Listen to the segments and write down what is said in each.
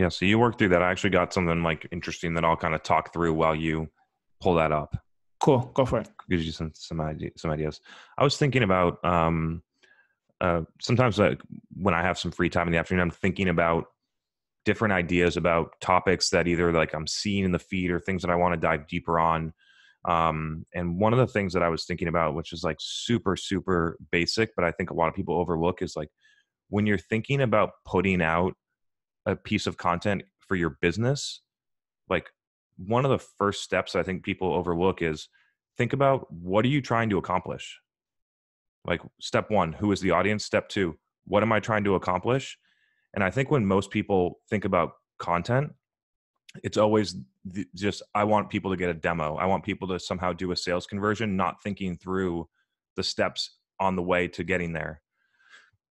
Yeah. So you work through that. I actually got something like interesting that I'll kind of talk through while you pull that up. Cool. Go for it. Gives you some ideas. I was thinking about sometimes when I have some free time in the afternoon, I'm thinking about different ideas about topics that either like I'm seeing in the feed or things that I want to dive deeper on. And one of the things that I was thinking about, which is like super, super basic, but I think a lot of people overlook, is like when you're thinking about putting out a piece of content for your business, like one of the first steps I think people overlook is think about what are you trying to accomplish? Like step one, who is the audience? Step two, what am I trying to accomplish? And I think when most people think about content, it's always just, I want people to get a demo. I want people to somehow do a sales conversion, not thinking through the steps on the way to getting there.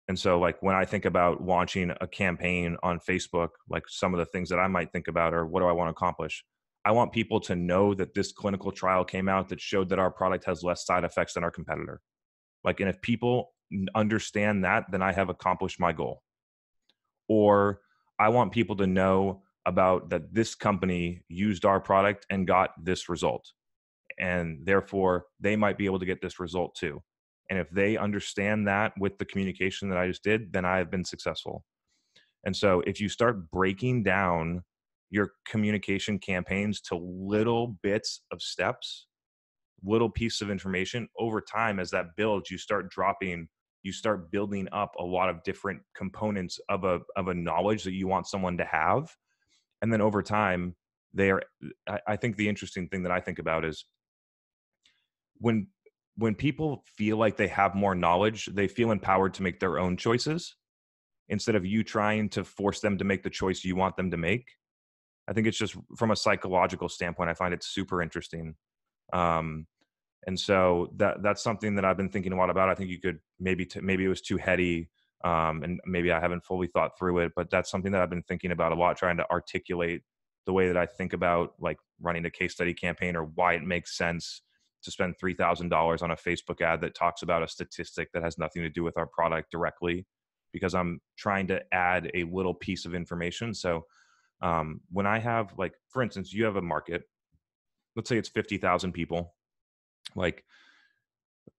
And so like when I think about launching a campaign on Facebook, like some of the things that I might think about are, what do I want to accomplish? I want people to know that this clinical trial came out that showed that our product has less side effects than our competitor. Like, and if people understand that, then I have accomplished my goal. Or I want people to know about that this company used our product and got this result. And therefore, they might be able to get this result too. And if they understand that with the communication that I just did, then I have been successful. And so if you start breaking down your communication campaigns to little bits of steps, little piece of information, over time, as that builds, you start building up a lot of different components of a knowledge that you want someone to have. And then over time, I think the interesting thing that I think about is when people feel like they have more knowledge, they feel empowered to make their own choices instead of you trying to force them to make the choice you want them to make. I think it's just from a psychological standpoint, I find it super interesting. And so that's something that I've been thinking a lot about. I think you could maybe it was too heady, and maybe I haven't fully thought through it, but that's something that I've been thinking about a lot, trying to articulate the way that I think about like running a case study campaign, or why it makes sense to spend $3,000 on a Facebook ad that talks about a statistic that has nothing to do with our product directly, because I'm trying to add a little piece of information. So when I have, like, for instance, you have a market, let's say it's 50,000 people. Like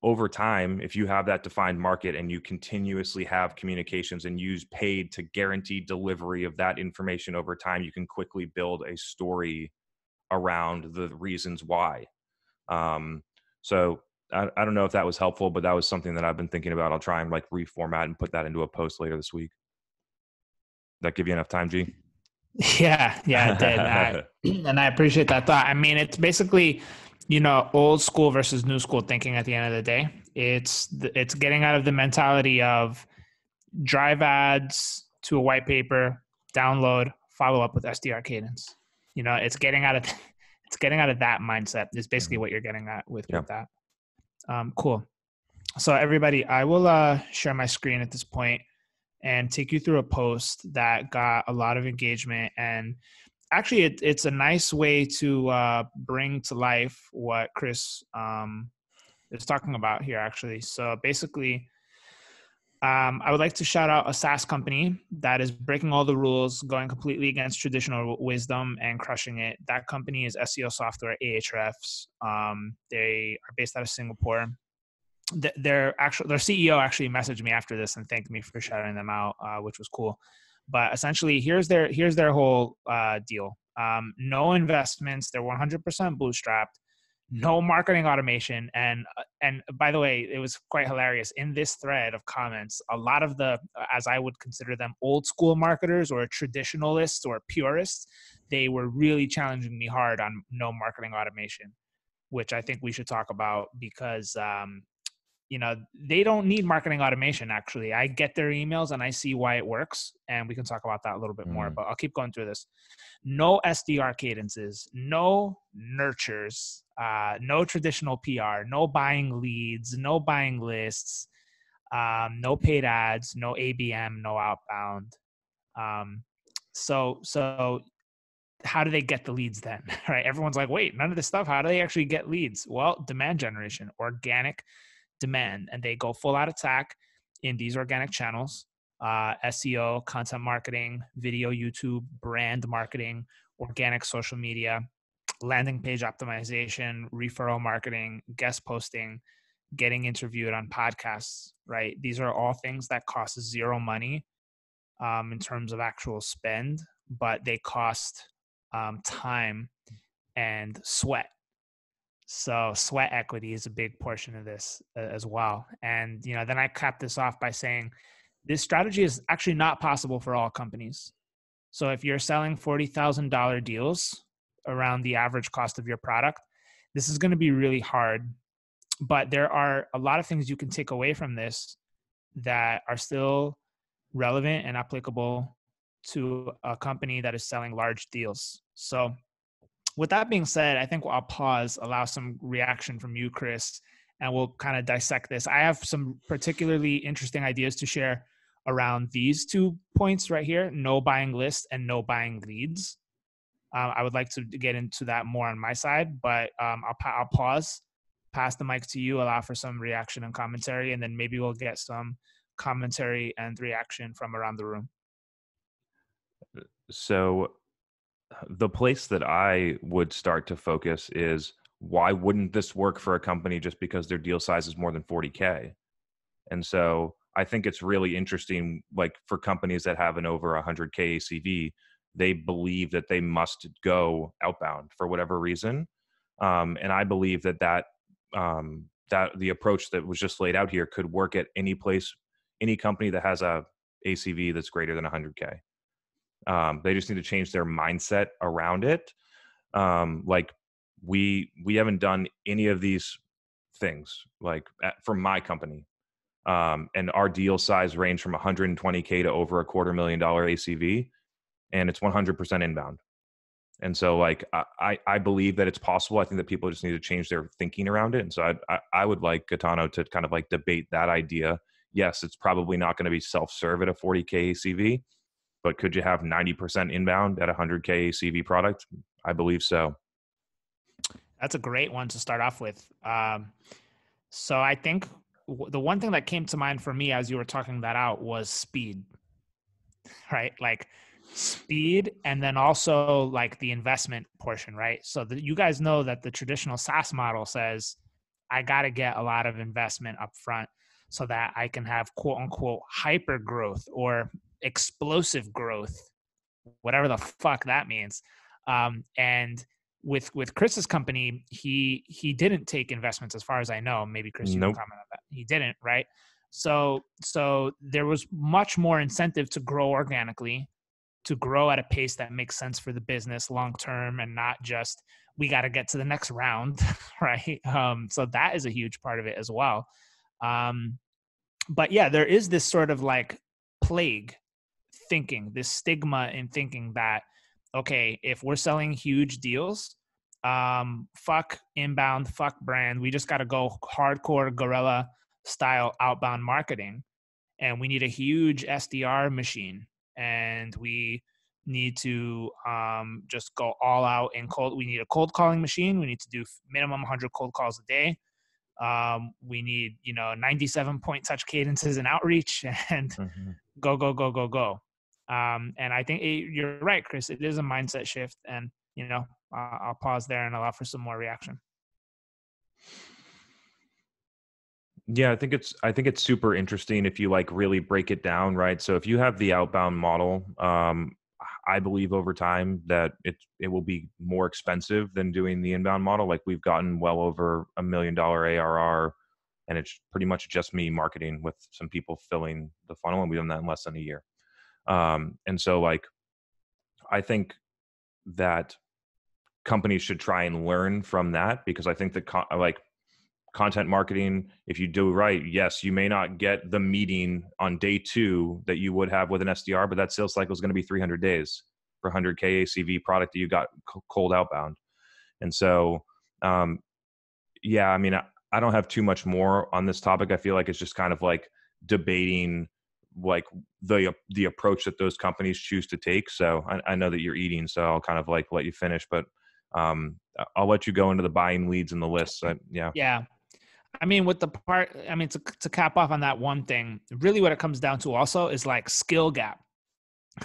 over time, if you have that defined market and you continuously have communications and use paid to guarantee delivery of that information over time, you can quickly build a story around the reasons why. So I don't know if that was helpful, but that was something that I've been thinking about. I'll try and like reformat and put that into a post later this week. That give you enough time, G? Yeah, it did. And I appreciate that thought. I mean, it's basically, old school versus new school thinking at the end of the day. It's getting out of the mentality of drive ads to a white paper, download, follow up with SDR cadence. It's getting out of that mindset is basically what you're getting at with that. Cool. So everybody, I will share my screen at this point and take you through a post that got a lot of engagement. And actually, it's a nice way to bring to life what Chris is talking about here, actually. So basically, I would like to shout out a SaaS company that is breaking all the rules, going completely against traditional wisdom and crushing it. That company is SEO Software, Ahrefs. They are based out of Singapore. Their CEO actually messaged me after this and thanked me for shouting them out, which was cool. But essentially, here's their whole deal. No investments. They're 100% bootstrapped. No marketing automation. And by the way, it was quite hilarious. In this thread of comments, a lot of the, as I would consider them, old school marketers or traditionalists or purists, they were really challenging me hard on no marketing automation, which I think we should talk about because they don't need marketing automation, actually. I get their emails and I see why it works, and we can talk about that a little bit more, but I'll keep going through this. No SDR cadences, no nurtures, no traditional PR, no buying leads, no buying lists, no paid ads, no ABM, no outbound. So how do they get the leads then? Right? Everyone's like, wait, none of this stuff. How do they actually get leads? Well, demand generation, organic demand, and they go full out attack in these organic channels. SEO, content marketing, video, YouTube, brand marketing, organic social media, landing page optimization, referral marketing, guest posting, getting interviewed on podcasts, right? These are all things that cost zero money in terms of actual spend, but they cost time and sweat. So sweat equity is a big portion of this as well. And, then I cap this off by saying this strategy is actually not possible for all companies. So if you're selling $40,000 deals around the average cost of your product, this is going to be really hard. But there are a lot of things you can take away from this that are still relevant and applicable to a company that is selling large deals. So with that being said, I think I'll pause, allow some reaction from you, Chris, and we'll kind of dissect this. I have some particularly interesting ideas to share around these 2 points right here: no buying lists and no buying leads. I would like to get into that more on my side, but I'll pause, pass the mic to you, allow for some reaction and commentary, and then maybe we'll get some commentary and reaction from around the room. So the place that I would start to focus is, why wouldn't this work for a company just because their deal size is more than 40K? And so I think it's really interesting, like for companies that have an over 100K ACV, they believe that they must go outbound for whatever reason. And I believe that the approach that was just laid out here could work at any place, any company that has a ACV that's greater than 100K. They just need to change their mindset around it. Like we haven't done any of these things for my company. And our deal size range from 120K to over $250,000 ACV, and it's 100% inbound. And so I believe that it's possible. I think that people just need to change their thinking around it. And so I would like Gaetano to kind of debate that idea. Yes, it's probably not going to be self-serve at a 40K ACV, but could you have 90% inbound at a 100K ACV product? I believe so. That's a great one to start off with. So I think the one thing that came to mind for me as you were talking that out was speed, right? Like speed, and then also the investment portion, right? So you guys know that the traditional SaaS model says, I got to get a lot of investment up front so that I can have quote unquote hyper growth or explosive growth, whatever the fuck that means. And with Chris's company, he didn't take investments, as far as I know. Maybe Chris, you can comment on that. He didn't, right? So there was much more incentive to grow organically, to grow at a pace that makes sense for the business long term, and not just we got to get to the next round, right? So that is a huge part of it as well. But yeah, there is this sort of plague thinking, this stigma in thinking that, okay, if we're selling huge deals, fuck inbound, fuck brand, we just got to go hardcore guerrilla style outbound marketing, and we need a huge SDR machine, and we need to just go all out in cold. We need a cold calling machine. We need to do minimum 100 cold calls a day. We need 97 point touch cadences and outreach, and go. And I think you're right, Chris. It is a mindset shift, and I'll pause there and allow for some more reaction. Yeah, I think it's super interesting if you really break it down, right? So if you have the outbound model, I believe over time that it will be more expensive than doing the inbound model. We've gotten well over $1 million ARR, and it's pretty much just me marketing with some people filling the funnel, and we've done that in less than a year. And so I think that companies should try and learn from that, because I think that content marketing, if you do right, yes, you may not get the meeting on day 2 that you would have with an SDR, but that sales cycle is going to be 300 days for 100K ACV product that you got cold outbound. And so, yeah, I mean, I don't have too much more on this topic. I feel like it's just kind of debating the approach that those companies choose to take. So I know that you're eating, so I'll kind of let you finish, but I'll let you go into the buying leads and the lists. Yeah. I mean, with the part, I mean, to cap off on that one thing, really what it comes down to also is like skill gap,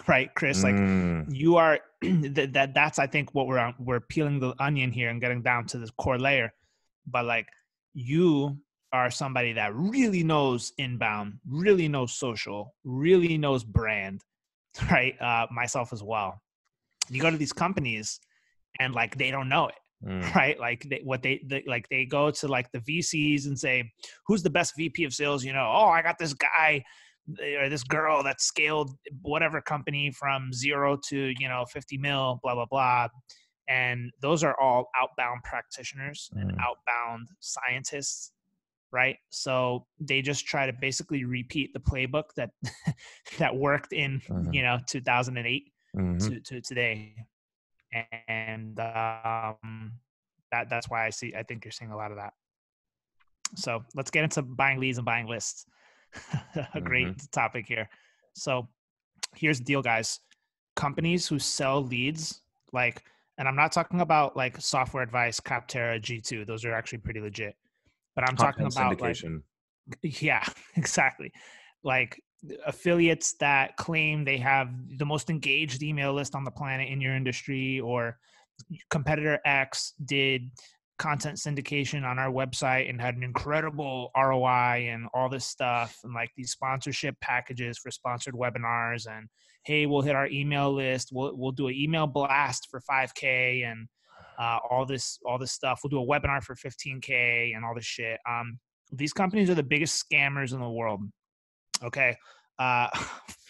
right, Chris? Like you are that's I think what we're peeling the onion here and getting down to the core layer. But like you are somebody that really knows inbound, really knows social, really knows brand, right? Myself as well. You go to these companies and like they don't know it, right? Like they go to like the VCs and say, who's the best VP of sales? You know, oh, I got this guy or this girl that scaled whatever company from 0 to 50 mil, blah blah blah. And those are all outbound practitioners and outbound scientists, right? So they just try to basically repeat the playbook that that worked in 2008 to today. And that's why I think you're seeing a lot of that. So let's get into buying leads and buying lists. A great topic here. So here's the deal, guys. Companies who sell leads, like, and I'm not talking about like Software Advice, Capterra, G2. Those are actually pretty legit. But I'm talking about syndication. Like, yeah, exactly. Like affiliates that claim they have the most engaged email list on the planet in your industry, or competitor X did content syndication on our website and had an incredible ROI and all this stuff, and like these sponsorship packages for sponsored webinars, and hey, we'll hit our email list, we'll do an email blast for 5K and all this stuff. We'll do a webinar for 15K and all this shit. These companies are the biggest scammers in the world. Okay.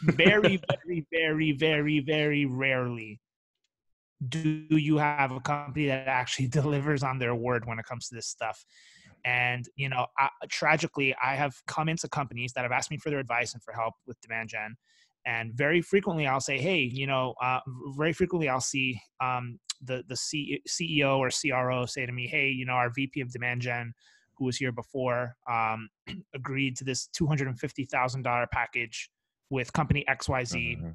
Very, very, very, very, very rarely do you have a company that actually delivers on their word when it comes to this stuff. And, tragically, I have come into companies that have asked me for their advice and for help with demand gen. And very frequently I'll say, hey, very frequently I'll see the CEO or CRO say to me, hey, our VP of demand gen, who was here before, agreed to this $250,000 package with company XYZ.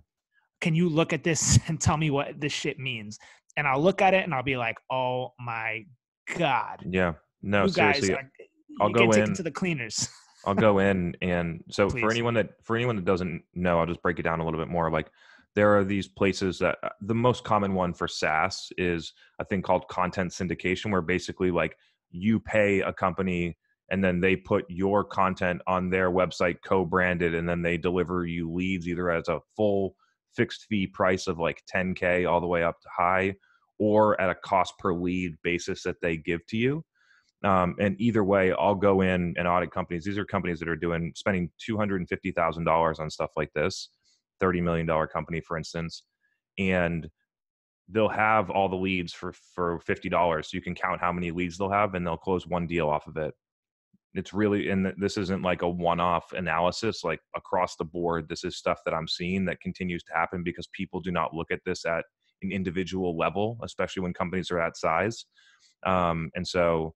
Can you look at this and tell me what this shit means? And I'll look at it and I'll be like, oh my God. Yeah. No, you seriously. Guys I'll go in taken to the cleaners. I'll go in. And so Please. for anyone that doesn't know, I'll just break it down a little bit more. Like there are these places that the most common one for SaaS is a thing called content syndication, where basically like you pay a company and then they put your content on their website co-branded, and then they deliver you leads either as a full fixed fee price of like 10K all the way up to high, or at a cost per lead basis that they give to you. And either way, I'll go in and audit companies. These are companies that are spending $250,000 on stuff like this, $30 million company, for instance, and they'll have all the leads for $50. So you can count how many leads they'll have, and they'll close one deal off of it. It's really, and this isn't like a one-off analysis, like across the board. This is stuff that I'm seeing that continues to happen because people do not look at this at an individual level, especially when companies are that size. And so,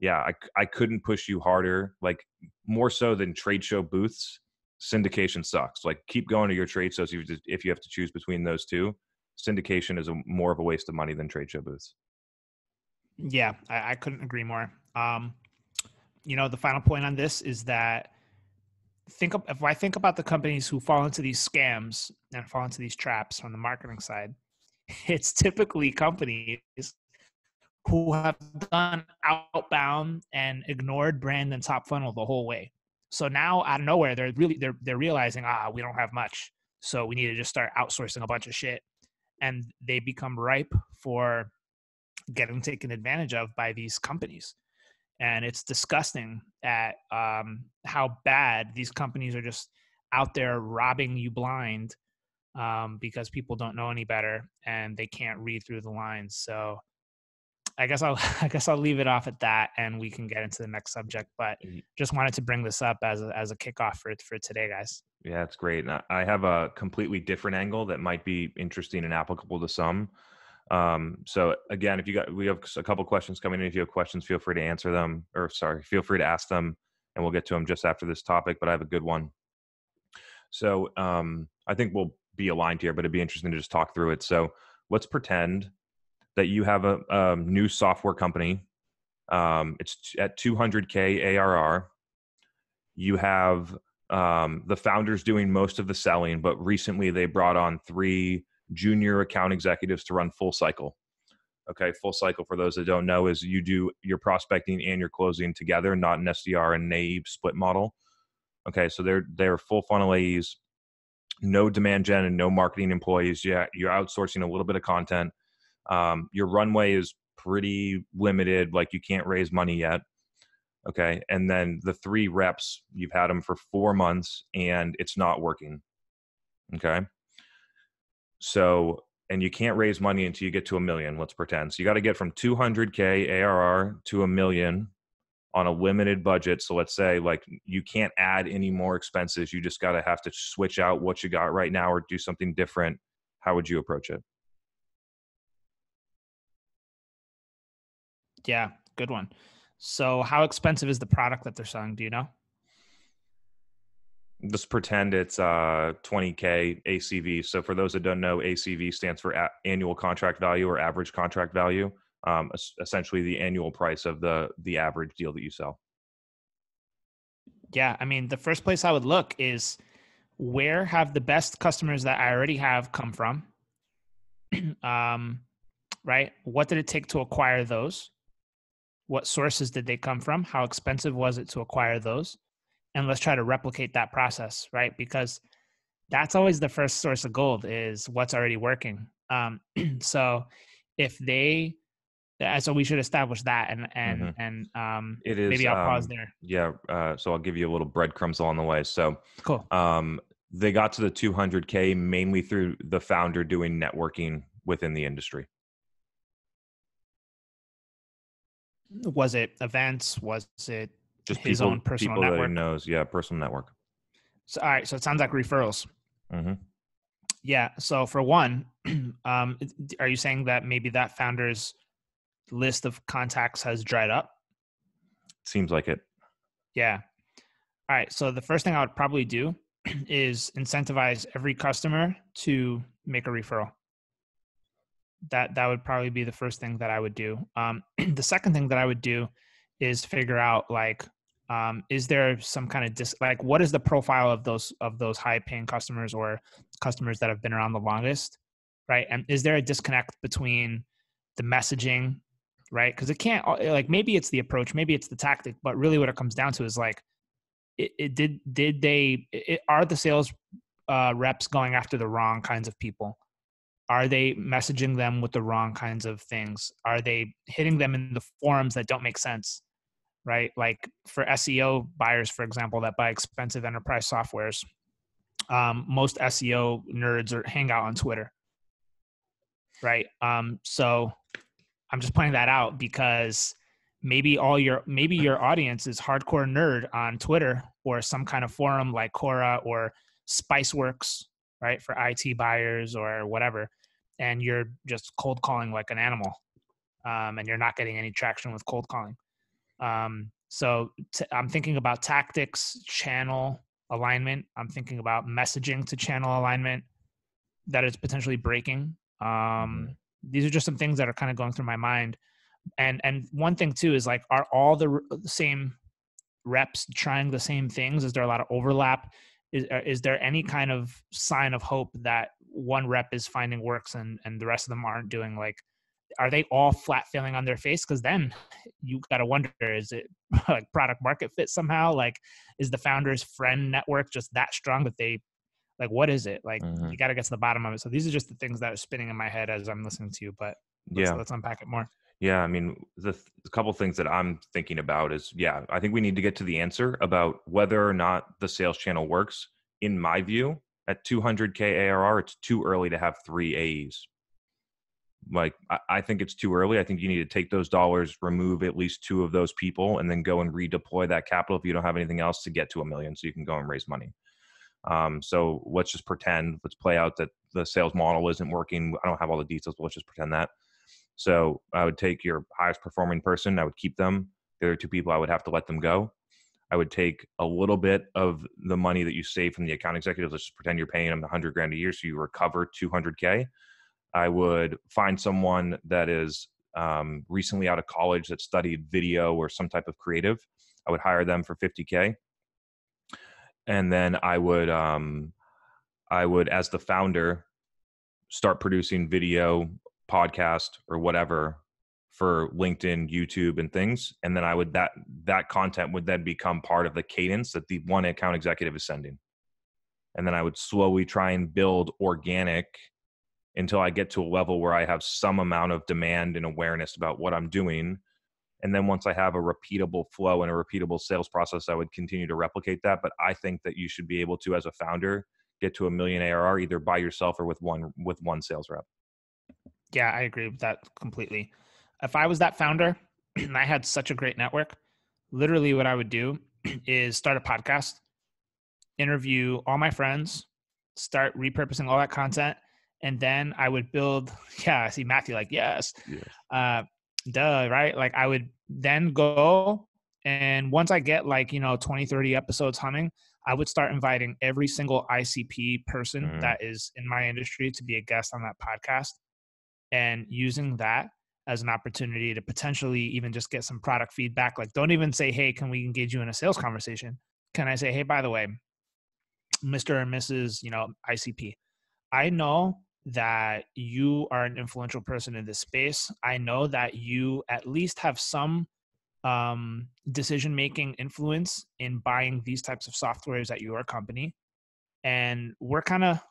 yeah, I couldn't push you harder, like more so than trade show booths. Syndication sucks. Like keep going to your trade shows if you have to choose between those two. Syndication is more of a waste of money than trade show booths. Yeah, I couldn't agree more. The final point on this is that if I think about the companies who fall into these scams and fall into these traps from the marketing side, it's typically companies who have done outbound and ignored brand and top funnel the whole way. So now out of nowhere, they're realizing, we don't have much. So we need to just start outsourcing a bunch of shit. And they become ripe for getting taken advantage of by these companies. And it's disgusting at how bad these companies are just out there robbing you blind because people don't know any better and they can't read through the lines. So I guess I'll leave it off at that, and we can get into the next subject. But just wanted to bring this up as a kickoff for today, guys. Yeah, it's great. And I have a completely different angle that might be interesting and applicable to some. So again, we have a couple questions coming in. If you have questions, feel free to answer them, feel free to ask them, and we'll get to them just after this topic. But I have a good one. So I think we'll be aligned here, but it'd be interesting to just talk through it. So let's pretend that you have a new software company It's at 200K ARR. You have the founders doing most of the selling, but recently they brought on 3 junior account executives to run full cycle. Okay, full cycle, for those that don't know, is you do your prospecting and your closing together, not an SDR and naive split model. Okay, so they're full funnel AEs, no demand gen and no marketing employees. Yeah, you're outsourcing a little bit of content. Your runway is pretty limited, like you can't raise money yet. Okay, and then the 3 reps, you've had them for 4 months and it's not working. Okay, so, and you can't raise money until you get to $1 million, let's pretend. So you got to get from 200K ARR to $1 million on a limited budget. So let's say like you can't add any more expenses. You just have to switch out what you got right now or do something different. How would you approach it? Yeah, good one. So how expensive is the product that they're selling? Do you know? Just pretend it's 20K ACV. So for those that don't know, ACV stands for annual contract value or average contract value. Essentially the annual price of the average deal that you sell. Yeah, I mean, the first place I would look is where have the best customers that I already have come from? Right? What did it take to acquire those? What sources did they come from? How expensive was it to acquire those? And let's try to replicate that process, right? Because that's always the first source of gold is what's already working. So if they, so we should establish that and it is, maybe I'll pause there. Yeah. So I'll give you a little breadcrumbs along the way. So cool. They got to the 200K mainly through the founder doing networking within the industry. Was it events? Was it just his people, own personal people network? that he knows? Yeah, personal network. So, all right. So it sounds like referrals. Mm-hmm. Yeah. So for one, are you saying that maybe that founder's list of contacts has dried up? Seems like it. Yeah. All right. So the first thing I would probably do is incentivize every customer to make a referral. That would probably be the first thing that I would do. The second thing that I would do is figure out like, is there some kind of like what is the profile of those high paying customers or customers that have been around the longest, right? And is there a disconnect between the messaging, right? Because it can't, like, maybe it's the approach, maybe it's the tactic, but really what it comes down to is like, are the sales reps going after the wrong kinds of people? Are they messaging them with the wrong kinds of things? Are they hitting them in the forums that don't make sense, right? Like for SEO buyers, for example, that buy expensive enterprise softwares, most SEO nerds hang out on Twitter, right? So I'm just pointing that out because maybe your audience is hardcore nerd on Twitter or some kind of forum like Quora or Spiceworks, right, for IT buyers or whatever, and you're just cold calling like an animal, and you're not getting any traction with cold calling. So I'm thinking about tactics, channel alignment. I'm thinking about messaging to channel alignment that is potentially breaking. These are just some things that are kind of going through my mind. And one thing too is like, are all the same reps trying the same things? Is there a lot of overlap? Is there any kind of sign of hope that one rep is finding works and the rest of them aren't doing? Like, are they all flat failing on their face? Because then you got to wonder, is it like product market fit somehow? Like, is the founder's friend network just that strong that they, like, what is it? Like, you got to get to the bottom of it. So these are just the things that are spinning in my head as I'm listening to you, but let's unpack it more. Yeah, I mean, the couple things that I'm thinking about is, I think we need to get to the answer about whether or not the sales channel works. In my view, at 200K ARR, it's too early to have 3 AEs. Like, I think it's too early. I think you need to take those dollars, remove at least 2 of those people, and then go and redeploy that capital if you don't have anything else to get to $1 million so you can go and raise money. So let's just pretend, let's play out that the sales model isn't working. I don't have all the details, but let's just pretend that. So I would take your highest performing person. I would keep them. The other 2 people, I would have to let them go. I would take a little bit of the money that you save from the account executives. Let's just pretend you're paying them $100,000 a year, so you recover 200K. I would find someone that is recently out of college that studied video or some type of creative. I would hire them for $50K. And then I would, as the founder, start producing video, podcast, or whatever for LinkedIn, YouTube, and things. And then I would, that content would then become part of the cadence that the one account executive is sending. And then I would slowly try and build organic until I get to a level where I have some amount of demand and awareness about what I'm doing. And then once I have a repeatable flow and a repeatable sales process, I would continue to replicate that. But I think that you should be able to, as a founder, get to $1 million ARR either by yourself or with one sales rep. Yeah, I agree with that completely. If I was that founder and I had such a great network, literally what I would do is start a podcast, interview all my friends, start repurposing all that content, and then I would build, I see Matthew like, yes. Right? Like I would then go, and once I get 20, 30 episodes humming, I would start inviting every single ICP person that is in my industry to be a guest on that podcast, and using that as an opportunity to potentially even just get some product feedback. Like, don't even say, hey, can we engage you in a sales conversation? Can I say, hey, by the way, Mr. and Mrs., ICP, I know that you are an influential person in this space. I know that you at least have some decision-making influence in buying these types of softwares at your company. And we're kind of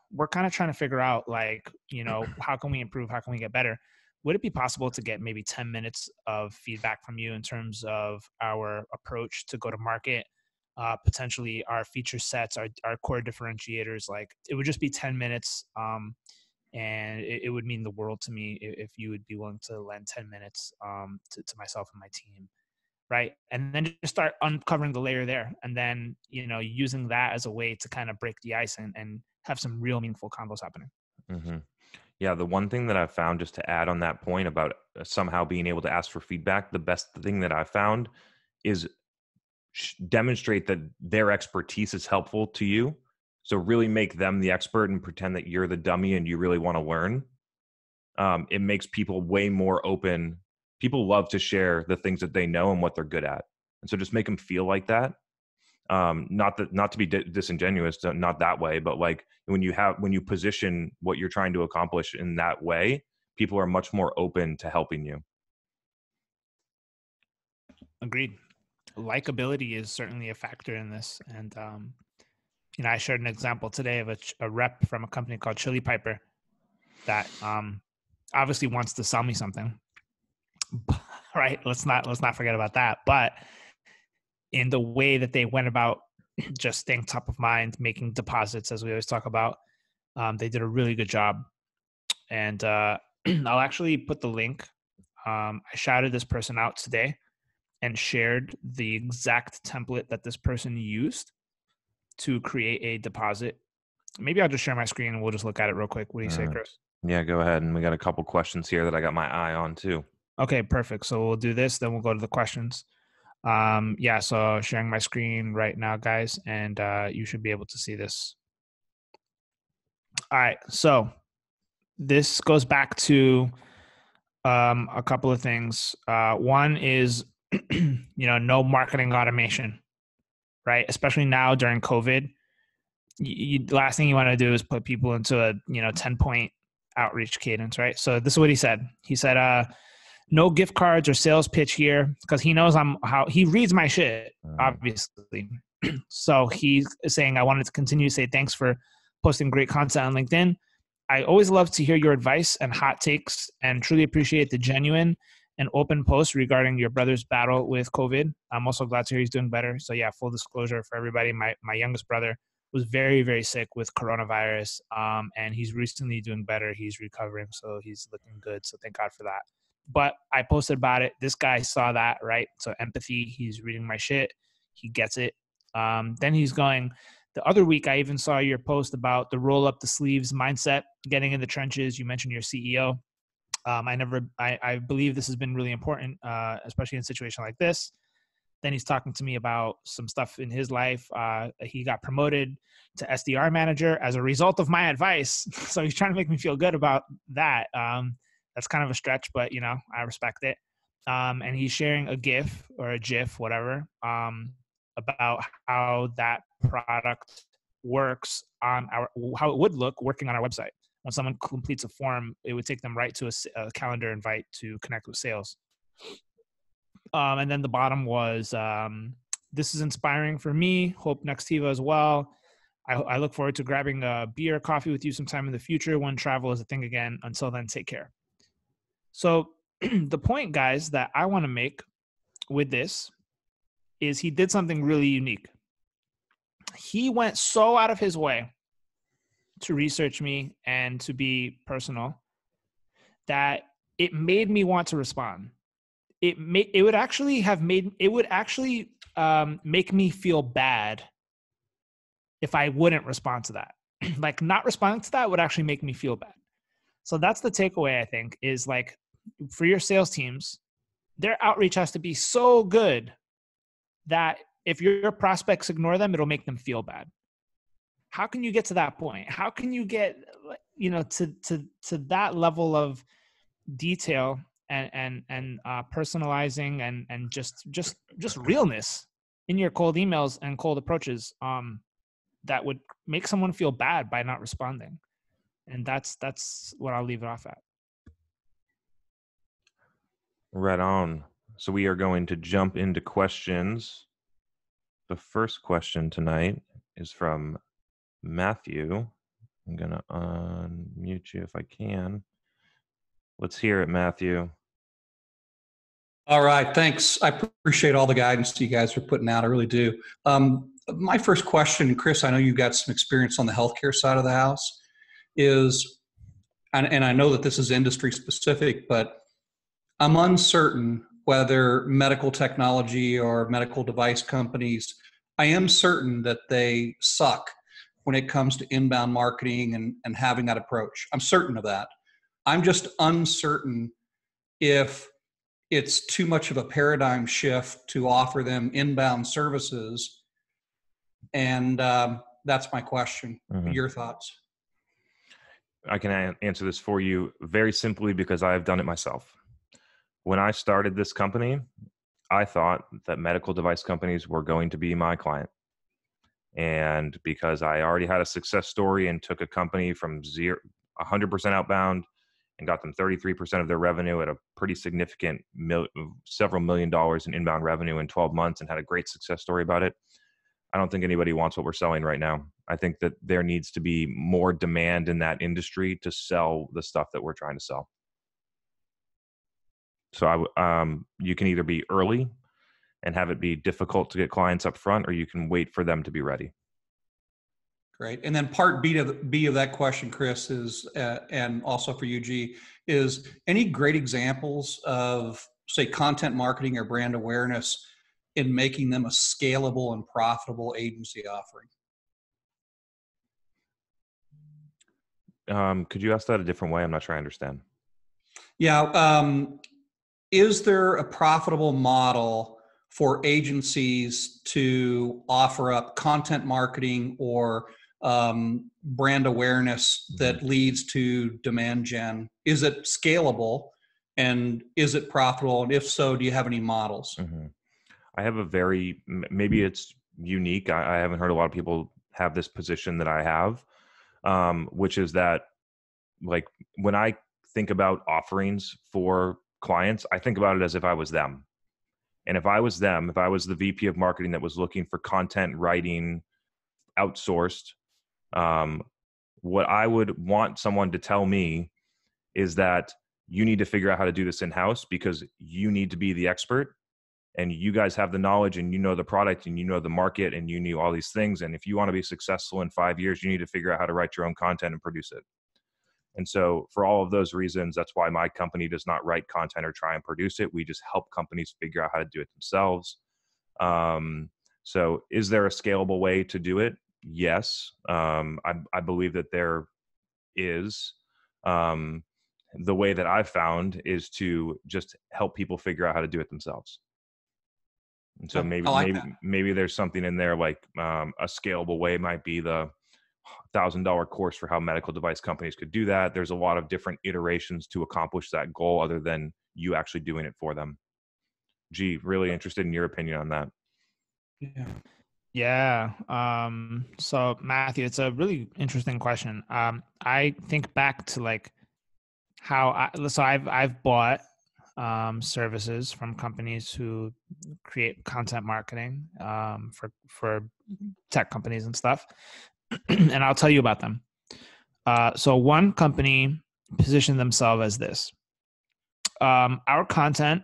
trying to figure out how can we improve? How can we get better? Would it be possible to get maybe 10 minutes of feedback from you in terms of our approach to go to market, potentially our feature sets, our core differentiators? Like, it would just be 10 minutes. And it would mean the world to me if you would be willing to lend 10 minutes to myself and my team. Right. And then just start uncovering the layer there. And then, using that as a way to kind of break the ice and have some real meaningful convos happening. Mm-hmm. Yeah. The one thing that I've found, just to add on that point about somehow being able to ask for feedback, the best thing that I've found is demonstrate that their expertise is helpful to you. So really make them the expert and pretend that you're the dummy and you really want to learn. It makes people way more open. People love to share the things that they know and what they're good at. And so just make them feel like that. Not to be disingenuous, not that way, but like when you position what you're trying to accomplish in that way, people are much more open to helping you. Agreed. Likability is certainly a factor in this. And, I shared an example today of a rep from a company called Chili Piper that obviously wants to sell me something. Right? Let's not forget about that. But in the way that they went about just staying top of mind, making deposits, as we always talk about, they did a really good job. And I'll actually put the link. I shouted this person out today and shared the exact template that this person used to create a deposit. Maybe I'll just share my screen and we'll just look at it real quick. What do you say, Chris? Yeah, go ahead. And we got a couple questions here that I got my eye on too. Okay, perfect. So we'll do this, then we'll go to the questions. So sharing my screen right now, guys, and you should be able to see this. All right, so this goes back to a couple of things. One is, no marketing automation, right? Especially now during COVID. Last thing you want to do is put people into a 10-point outreach cadence, right? So this is what he said. He said, no gift cards or sales pitch here, because he knows how he reads my shit, obviously. So he's saying, I wanted to continue to say thanks for posting great content on LinkedIn. I always love to hear your advice and hot takes, and truly appreciate the genuine and open posts regarding your brother's battle with COVID. I'm also glad to hear he's doing better. So yeah, full disclosure for everybody, my youngest brother was very, very sick with coronavirus, and he's recently doing better. He's recovering, so he's looking good. So thank God for that. But I posted about it. This guy saw that, right? So empathy, he's reading my shit. He gets it. Then he's going, the other week, I even saw your post about the roll up the sleeves mindset, getting in the trenches. You mentioned your CEO. I believe this has been really important, especially in a situation like this. Then he's talking to me about some stuff in his life. He got promoted to SDR manager as a result of my advice. So he's trying to make me feel good about that. That's kind of a stretch, but you know, I respect it. And he's sharing a GIF or a GIF, whatever, about how that product works on how it would look working on our website. When someone completes a form, it would take them right to a calendar invite to connect with sales. And then the bottom was, this is inspiring for me. Hope Nextiva as well. I look forward to grabbing a beer or coffee with you sometime in the future when travel is a thing again. Until then, take care. So the point, guys, that I want to make with this is he did something really unique. He went so out of his way to research me and to be personal that it made me want to respond. It would actually make me feel bad if I wouldn't respond to that. Like, not responding to that would actually make me feel bad. So that's the takeaway, I think, is like, for your sales teams, their outreach has to be so good that if your prospects ignore them, it'll make them feel bad. How can you get to that point? How can you get, you know, to that level of detail and personalizing and just realness in your cold emails and cold approaches, that would make someone feel bad by not responding? And that's what I'll leave it off at. Right on. So we are going to jump into questions. The first question tonight is from Matthew. I'm going to unmute you if I can. Let's hear it, Matthew. All right, thanks. I appreciate all the guidance you guys are putting out. I really do. My first question, Chris, I know you've got some experience on the healthcare side of the house, is, and I know that this is industry specific, but I'm uncertain whether medical technology or medical device companies, I am certain that they suck when it comes to inbound marketing and having that approach. I'm certain of that. I'm just uncertain if it's too much of a paradigm shift to offer them inbound services. And that's my question. Mm-hmm. Your thoughts? I can answer this for you very simply because I've done it myself. When I started this company, I thought that medical device companies were going to be my client. And because I already had a success story and took a company from 100% outbound and got them 33% of their revenue at a pretty significant several $1 million in inbound revenue in 12 months and had a great success story about it, I don't think anybody wants what we're selling right now. I think that there needs to be more demand in that industry to sell the stuff that we're trying to sell. So you can either be early and have it be difficult to get clients up front, or you can wait for them to be ready. Great. And then part B of that question, Chris, is, and also for you, G, is any great examples of, say, content marketing or brand awareness in making them a scalable and profitable agency offering? Could you ask that a different way? I'm not sure I understand. Yeah. Is there a profitable model for agencies to offer up content marketing or brand awareness that leads to demand gen? Is it scalable, and is it profitable? And if so, do you have any models? Mm-hmm. I have maybe it's unique. I haven't heard a lot of people have this position that I have, which is that, like, when I think about offerings for clients, I think about it as if I was them. And if I was them, if I was the VP of marketing that was looking for content writing outsourced, what I would want someone to tell me is that you need to figure out how to do this in-house because you need to be the expert and you guys have the knowledge and you know the product and you know the market and you knew all these things. And if you want to be successful in 5 years, you need to figure out how to write your own content and produce it. And so for all of those reasons, that's why my company does not write content or try and produce it. We just help companies figure out how to do it themselves. So is there a scalable way to do it? Yes. I believe that there is. The way that I've found is to just help people figure out how to do it themselves. And so maybe there's something in there, like a scalable way might be $1,000 course for how medical device companies could do that. There's a lot of different iterations to accomplish that goal other than you actually doing it for them. Gee, really interested in your opinion on that. Yeah. So Matthew, it's a really interesting question. I think back to like how I've bought services from companies who create content marketing for tech companies and stuff. And I'll tell you about them. So one company positioned themselves as this. Our content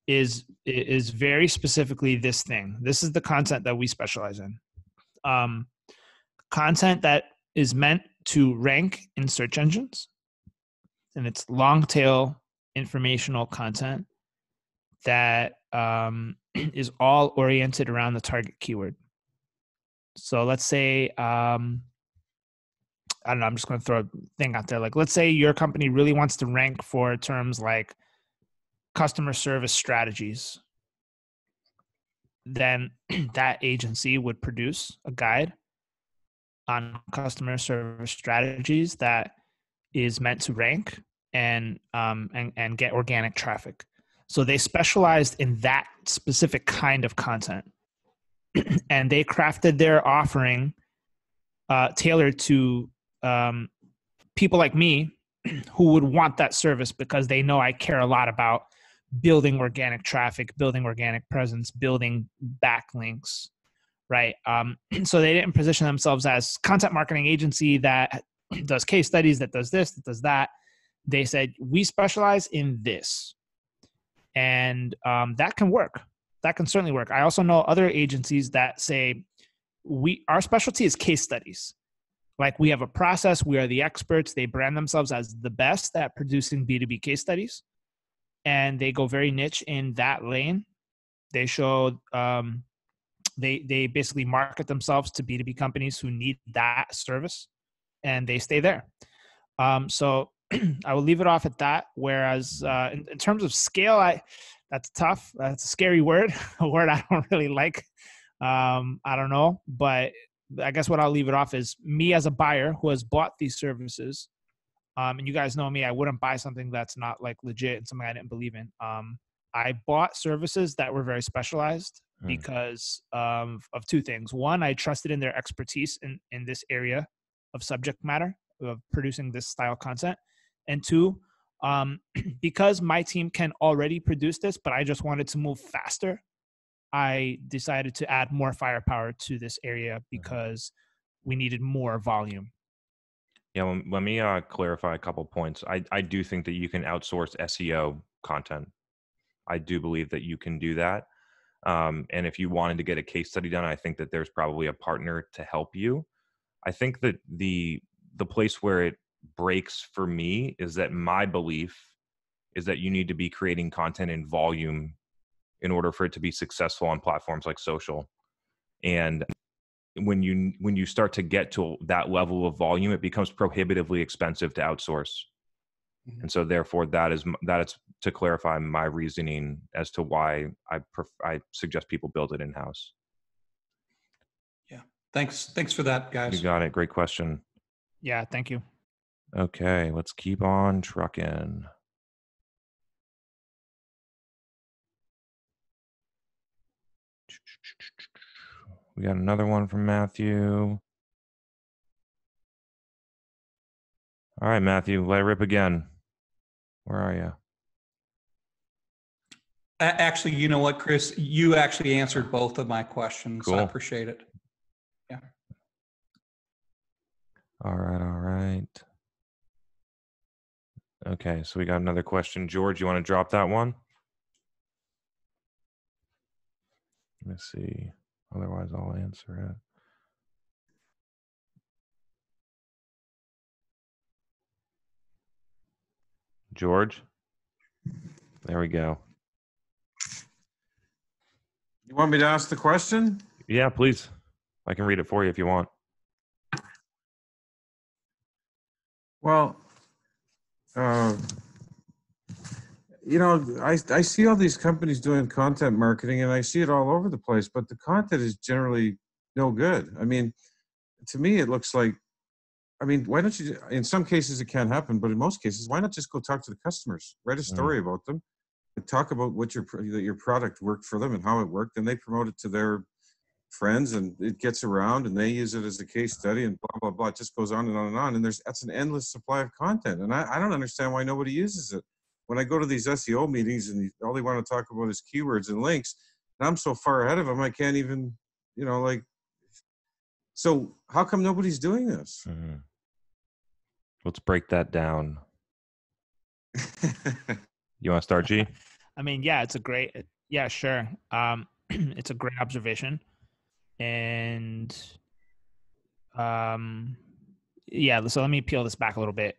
is very specifically this thing. This is the content that we specialize in. Content that is meant to rank in search engines, and it's long tail informational content that is all oriented around the target keyword. So let's say, I don't know, I'm just going to throw a thing out there. Like, let's say your company really wants to rank for terms like customer service strategies. Then that agency would produce a guide on customer service strategies that is meant to rank and get organic traffic. So they specialized in that specific kind of content, and they crafted their offering tailored to people like me who would want that service because they know I care a lot about building organic traffic, building organic presence, building backlinks, right? So they didn't position themselves as content marketing agency that does case studies, that does this, that does that. They said, we specialize in this. And that can work. That can certainly work. I also know other agencies that say, our specialty is case studies. Like, we have a process, we are the experts. They brand themselves as the best at producing B2B case studies. And they go very niche in that lane. They show, they basically market themselves to B2B companies who need that service, and they stay there. So I will leave it off at that. Whereas in terms of scale, that's tough. That's a scary word, a word I don't really like. I don't know, but I guess what I'll leave it off is me as a buyer who has bought these services. And you guys know me, I wouldn't buy something that's not like legit and something I didn't believe in. I bought services that were very specialized because of two things. One, I trusted in their expertise in this area of subject matter of producing this style content. And two, because my team can already produce this, but I just wanted to move faster, I decided to add more firepower to this area because we needed more volume. Yeah, let me clarify a couple points. I do think that you can outsource SEO content. I do believe that you can do that. And if you wanted to get a case study done, I think that there's probably a partner to help you. I think that the place where it breaks for me is that my belief is that you need to be creating content in volume in order for it to be successful on platforms like social. And when you start to get to that level of volume, it becomes prohibitively expensive to outsource. And so therefore that is to clarify my reasoning as to why I suggest people build it in-house. Yeah. Thanks for that, guys. You got it. Great question. Yeah. Thank you. Okay. Let's keep on trucking. We got another one from Matthew. All right, Matthew, let it rip again. Where are you? Actually, you know what, Chris? You actually answered both of my questions. Cool. I appreciate it. Yeah. All right. Okay, so we got another question. George, you want to drop that one? Let me see. Otherwise, I'll answer it. George? There we go. You want me to ask the question? Yeah, please. I can read it for you if you want. Well, I see all these companies doing content marketing, and I see it all over the place, but the content is generally no good. I mean, to me, it looks like I mean, why don't you, in some cases it can happen, but in most cases, why not just go talk to the customers, write a story about them, and talk about what that your product worked for them and how it worked, and they promote it to their friends, and it gets around, and they use it as a case study, and blah blah blah. It just goes on and on and on, and that's an endless supply of content, and I don't understand why nobody uses it. When I go to these SEO meetings, and all they want to talk about is keywords and links, and I'm so far ahead of them, I can't even, like. So how come nobody's doing this? Let's break that down. You want to start, G? I mean, yeah, sure. It's a great observation. And so let me peel this back a little bit.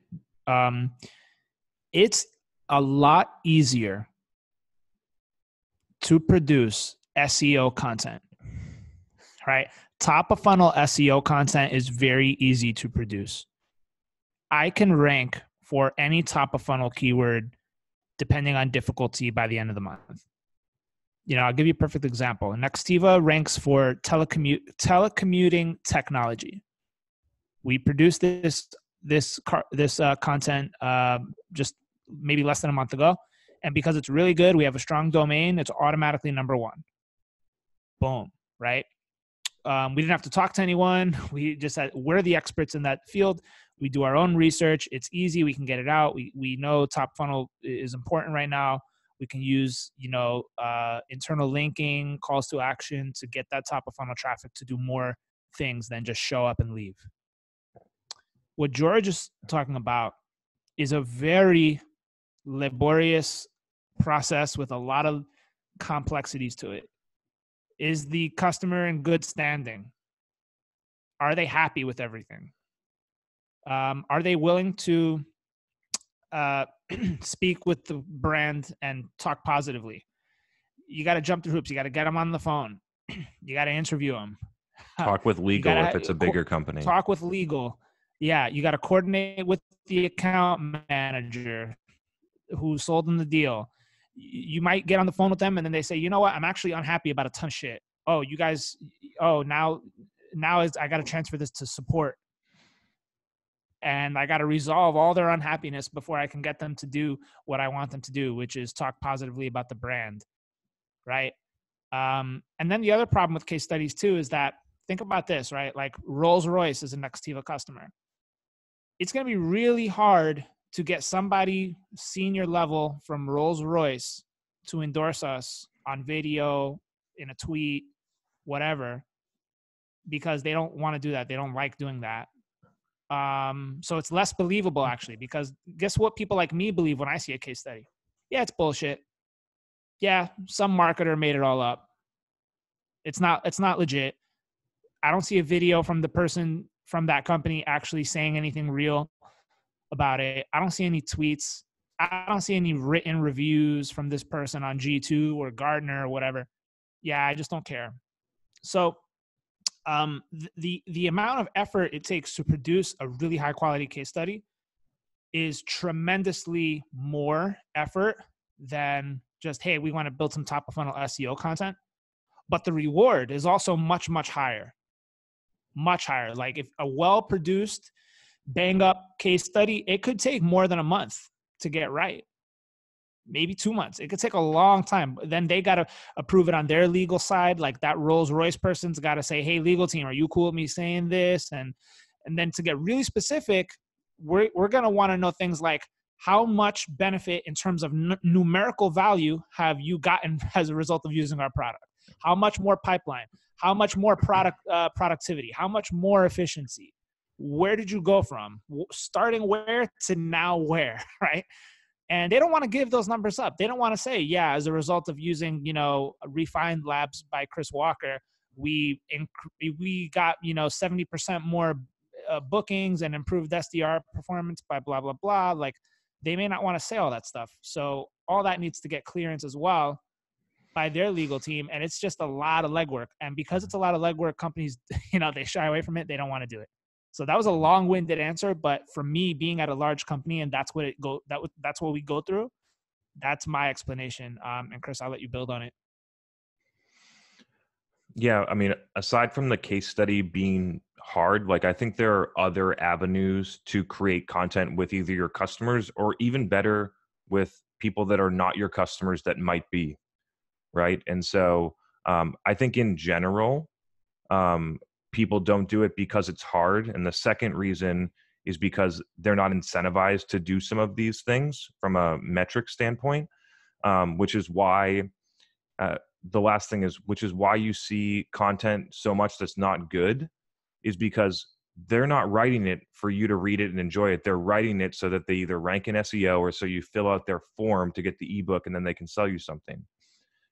It's a lot easier to produce SEO content, right? Top of funnel SEO content is very easy to produce. I can rank for any top of funnel keyword depending on difficulty by the end of the month. I'll give you a perfect example. Nextiva ranks for telecommuting technology. We produced this content just maybe less than a month ago, and because it's really good, we have a strong domain. It's automatically number one. Boom, right? We didn't have to talk to anyone. We just said we're the experts in that field. We do our own research. It's easy. We can get it out. We know top funnel is important right now. We can use, internal linking, calls to action to get that top of funnel traffic to do more things than just show up and leave. What George is talking about is a very laborious process with a lot of complexities to it. Is the customer in good standing? Are they happy with everything? Are they willing to speak with the brand and talk positively? You got to jump through hoops. You got to get them on the phone. You got to interview them. Talk with legal if it's a bigger company. Talk with legal. Yeah, you got to coordinate with the account manager who sold them the deal. You might get on the phone with them and then they say, you know what? I'm actually unhappy about a ton of shit. Oh, you guys, now I got to transfer this to support. And I got to resolve all their unhappiness before I can get them to do what I want them to do, which is talk positively about the brand, right? And then the other problem with case studies too is that, think about this, right? Like Rolls-Royce is a Nextiva customer. It's going to be really hard to get somebody senior level from Rolls-Royce to endorse us on video, in a tweet, whatever, because they don't want to do that. They don't like doing that. So it's less believable actually, because guess what people like me believe when I see a case study? Yeah, it's bullshit. Yeah, some marketer made it all up. It's not legit. I don't see a video from the person from that company actually saying anything real about it. I don't see any tweets. I don't see any written reviews from this person on G2 or Gartner or whatever. Yeah, I just don't care. So the amount of effort it takes to produce a really high quality case study is tremendously more effort than just, hey, we want to build some top of funnel SEO content. But the reward is also much, much higher. Much higher. Like if a well-produced, bang up case study, it could take more than a month to get right. Maybe 2 months. It could take a long time. Then they got to approve it on their legal side. Like that Rolls-Royce person's got to say, hey, legal team, are you cool with me saying this? And then to get really specific, we're going to want to know things like, how much benefit in terms of numerical value have you gotten as a result of using our product? How much more pipeline? How much more productivity? How much more efficiency? Where did you go from starting where to now where, right? And they don't want to give those numbers up. They don't want to say, yeah, as a result of using, Refined Labs by Chris Walker, we got, 70% more bookings and improved SDR performance by blah, blah, blah. Like they may not want to say all that stuff. So all that needs to get clearance as well by their legal team. And it's just a lot of legwork. And because it's a lot of legwork, companies, they shy away from it. They don't want to do it. So that was a long-winded answer, but for me, being at a large company and that's what we go through, that's my explanation. And Chris, I'll let you build on it. Yeah, I mean, aside from the case study being hard. Like, I think there are other avenues to create content with either your customers or even better with people that are not your customers that might be, right? And so I think in general, people don't do it because it's hard. And the second reason is because they're not incentivized to do some of these things from a metric standpoint, which is why the last thing is, which is why you see content so much that's not good, is because they're not writing it for you to read it and enjoy it. They're writing it so that they either rank in SEO or so you fill out their form to get the ebook and then they can sell you something.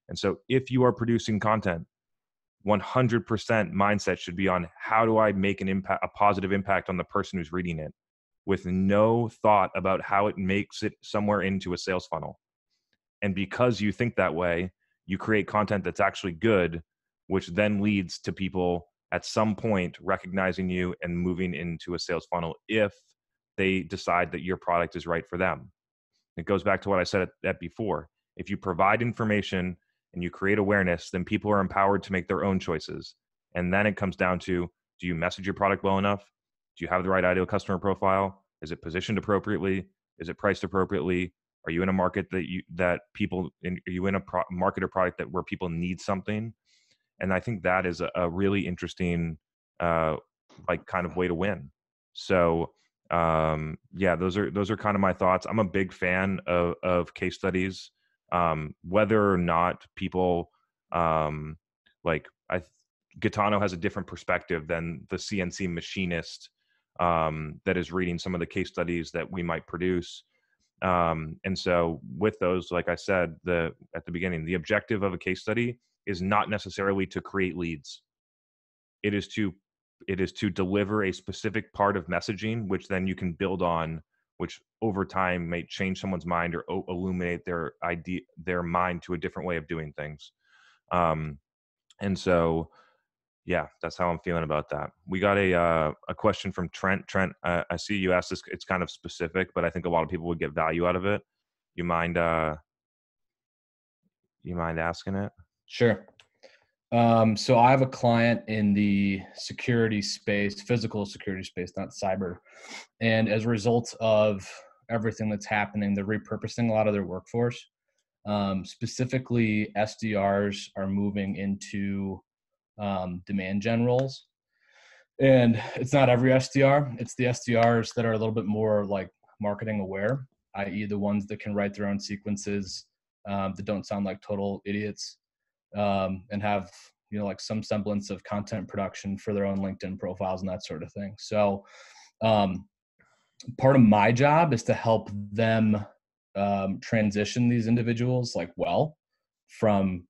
And so if you are producing content, 100% mindset should be on how do I make an impact, a positive impact on the person who's reading it, with no thought about how it makes it somewhere into a sales funnel. And because you think that way, you create content that's actually good, which then leads to people at some point recognizing you and moving into a sales funnel if they decide that your product is right for them. It goes back to what I said at before. If you provide information and you create awareness, then people are empowered to make their own choices. And then it comes down to, do you message your product well enough? Do you have the right ideal customer profile? Is it positioned appropriately? Is it priced appropriately? Are you in a market are you in a market or product where people need something? And I think that is a really interesting, like, kind of way to win. So, yeah, those are kind of my thoughts. I'm a big fan of case studies, whether or not people, Gaetano has a different perspective than the CNC machinist, that is reading some of the case studies that we might produce. And so with those, like I said, at the beginning, the objective of a case study is not necessarily to create leads. It is to deliver a specific part of messaging, which then you can build on, which over time may change someone's mind or illuminate their mind to a different way of doing things. And so, yeah, that's how I'm feeling about that. We got a question from Trent. Trent, I see you asked this. It's kind of specific, but I think a lot of people would get value out of it. You mind asking it? Sure. So I have a client in the security space, physical security space, not cyber. And as a result of everything that's happening, they're repurposing a lot of their workforce. Specifically, SDRs are moving into demand gen roles. And it's not every SDR. It's the SDRs that are a little bit more like marketing aware, i.e. the ones that can write their own sequences, that don't sound like total idiots, and have, like some semblance of content production for their own LinkedIn profiles and that sort of thing. So part of my job is to help them transition these individuals from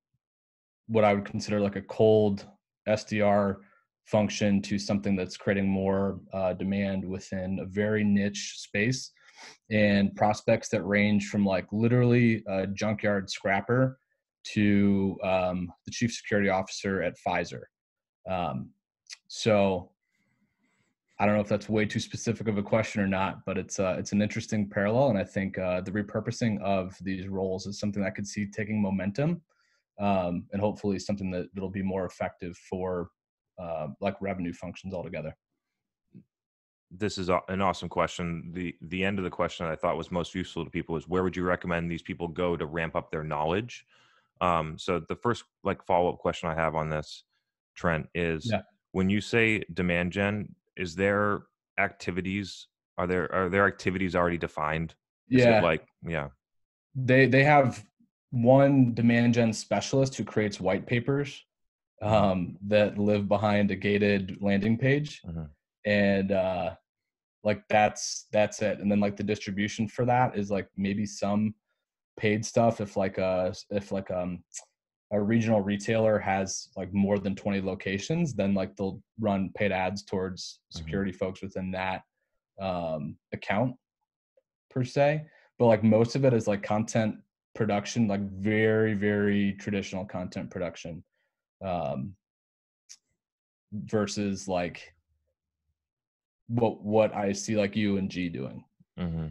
what I would consider like a cold SDR function to something that's creating more demand within a very niche space, and prospects that range from like literally a junkyard scrapper to the chief security officer at Pfizer. So I don't know if that's way too specific of a question or not, but it's an interesting parallel. And I think the repurposing of these roles is something that I could see taking momentum, and hopefully something that'll be more effective for like revenue functions altogether. This is an awesome question. The end of the question that I thought was most useful to people is, where would you recommend these people go to ramp up their knowledge? So the first follow-up question I have on this, Trent, is when you say demand gen, is there activities? Are there activities already defined? Is it They have one demand gen specialist who creates white papers that live behind a gated landing page. Mm-hmm. And that's it. And then like the distribution for that is like maybe some paid stuff if a regional retailer has like more than 20 locations, then like they'll run paid ads towards security folks within that account per se. But like most of it is like content production, like very, very traditional content production, versus like what I see like you and G doing. Mm-hmm.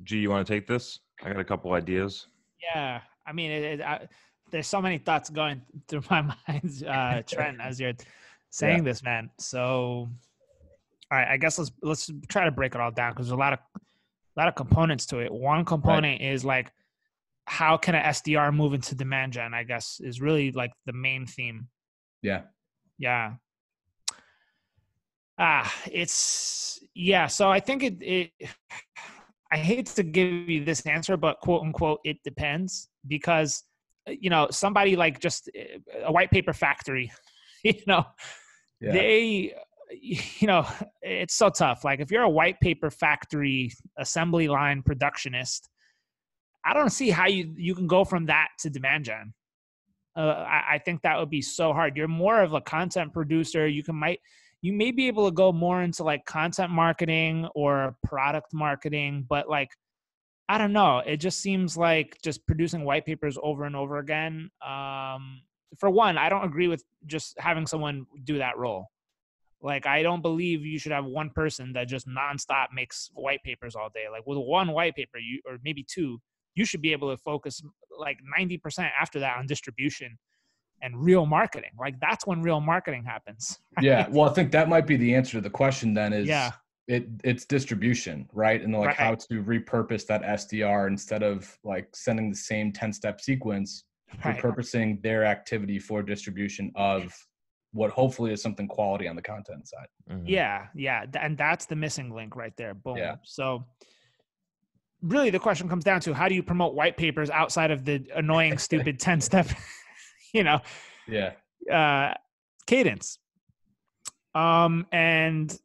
G, you want to take this? I got a couple ideas. Yeah, I mean, there's so many thoughts going through my mind, Trent, as you're saying this, man. So, all right, I guess let's try to break it all down because there's a lot of components to it. One component is like, how can an SDR move into demand gen? I guess is really like the main theme. Yeah. So I think it I hate to give you this answer, but quote unquote, it depends, because, somebody like just a white paper factory, they, it's so tough. Like if you're a white paper factory assembly line productionist, I don't see how you can go from that to demand gen. I think that would be so hard. You're more of a content producer. You may be able to go more into like content marketing or product marketing, but like, I don't know. It just seems like just producing white papers over and over again. For one, I don't agree with just having someone do that role. Like, I don't believe you should have one person that just nonstop makes white papers all day. Like with one white paper, or maybe two, you should be able to focus like 90% after that on distribution and real marketing. Like that's when real marketing happens. Right? Yeah. Well, I think that might be the answer to the question then is it's distribution, right? And like how to repurpose that SDR instead of like sending the same 10-step sequence, repurposing their activity for distribution of what hopefully is something quality on the content side. Mm-hmm. Yeah. And that's the missing link right there. Boom. Yeah. So really the question comes down to, how do you promote white papers outside of the annoying, stupid 10-step, cadence? And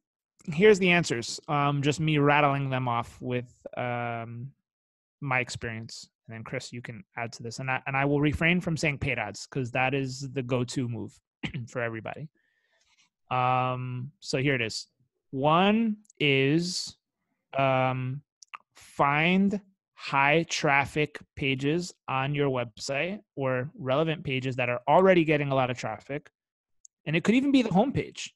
here's the answers. Just me rattling them off with my experience. And then Chris, you can add to this. And I will refrain from saying paid ads because that is the go-to move for everybody. So here it is. One is find high traffic pages on your website or relevant pages that are already getting a lot of traffic. And it could even be the homepage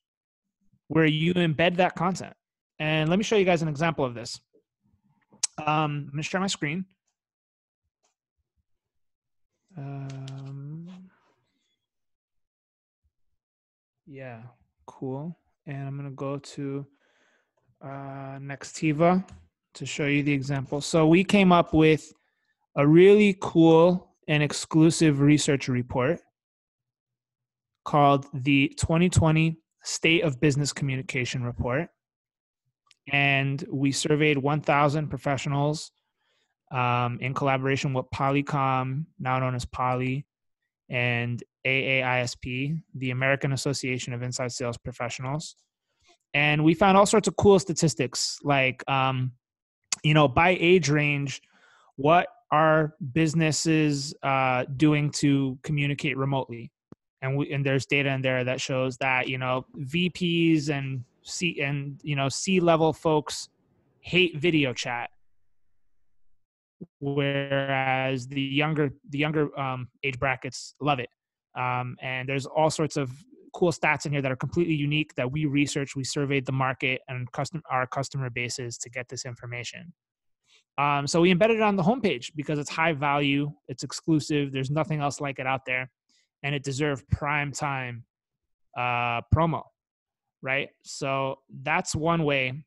where you embed that content. And let me show you guys an example of this. I'm going to share my screen. Yeah, cool. And I'm going to go to Nextiva to show you the example. So we came up with a really cool and exclusive research report called the 2020 State of Business Communication Report. And we surveyed 1,000 professionals in collaboration with Polycom, now known as Poly, and AAISP, the American Association of Inside Sales Professionals. And we found all sorts of cool statistics, like, by age range, what are businesses doing to communicate remotely? And there's data in there that shows that, VPs and C-level folks hate video chat, whereas the younger age brackets love it. And there's all sorts of cool stats in here that are completely unique that we researched. We surveyed the market and our customer bases to get this information. So we embedded it on the homepage because it's high value, it's exclusive, there's nothing else like it out there, and it deserved prime time promo, right? So that's one way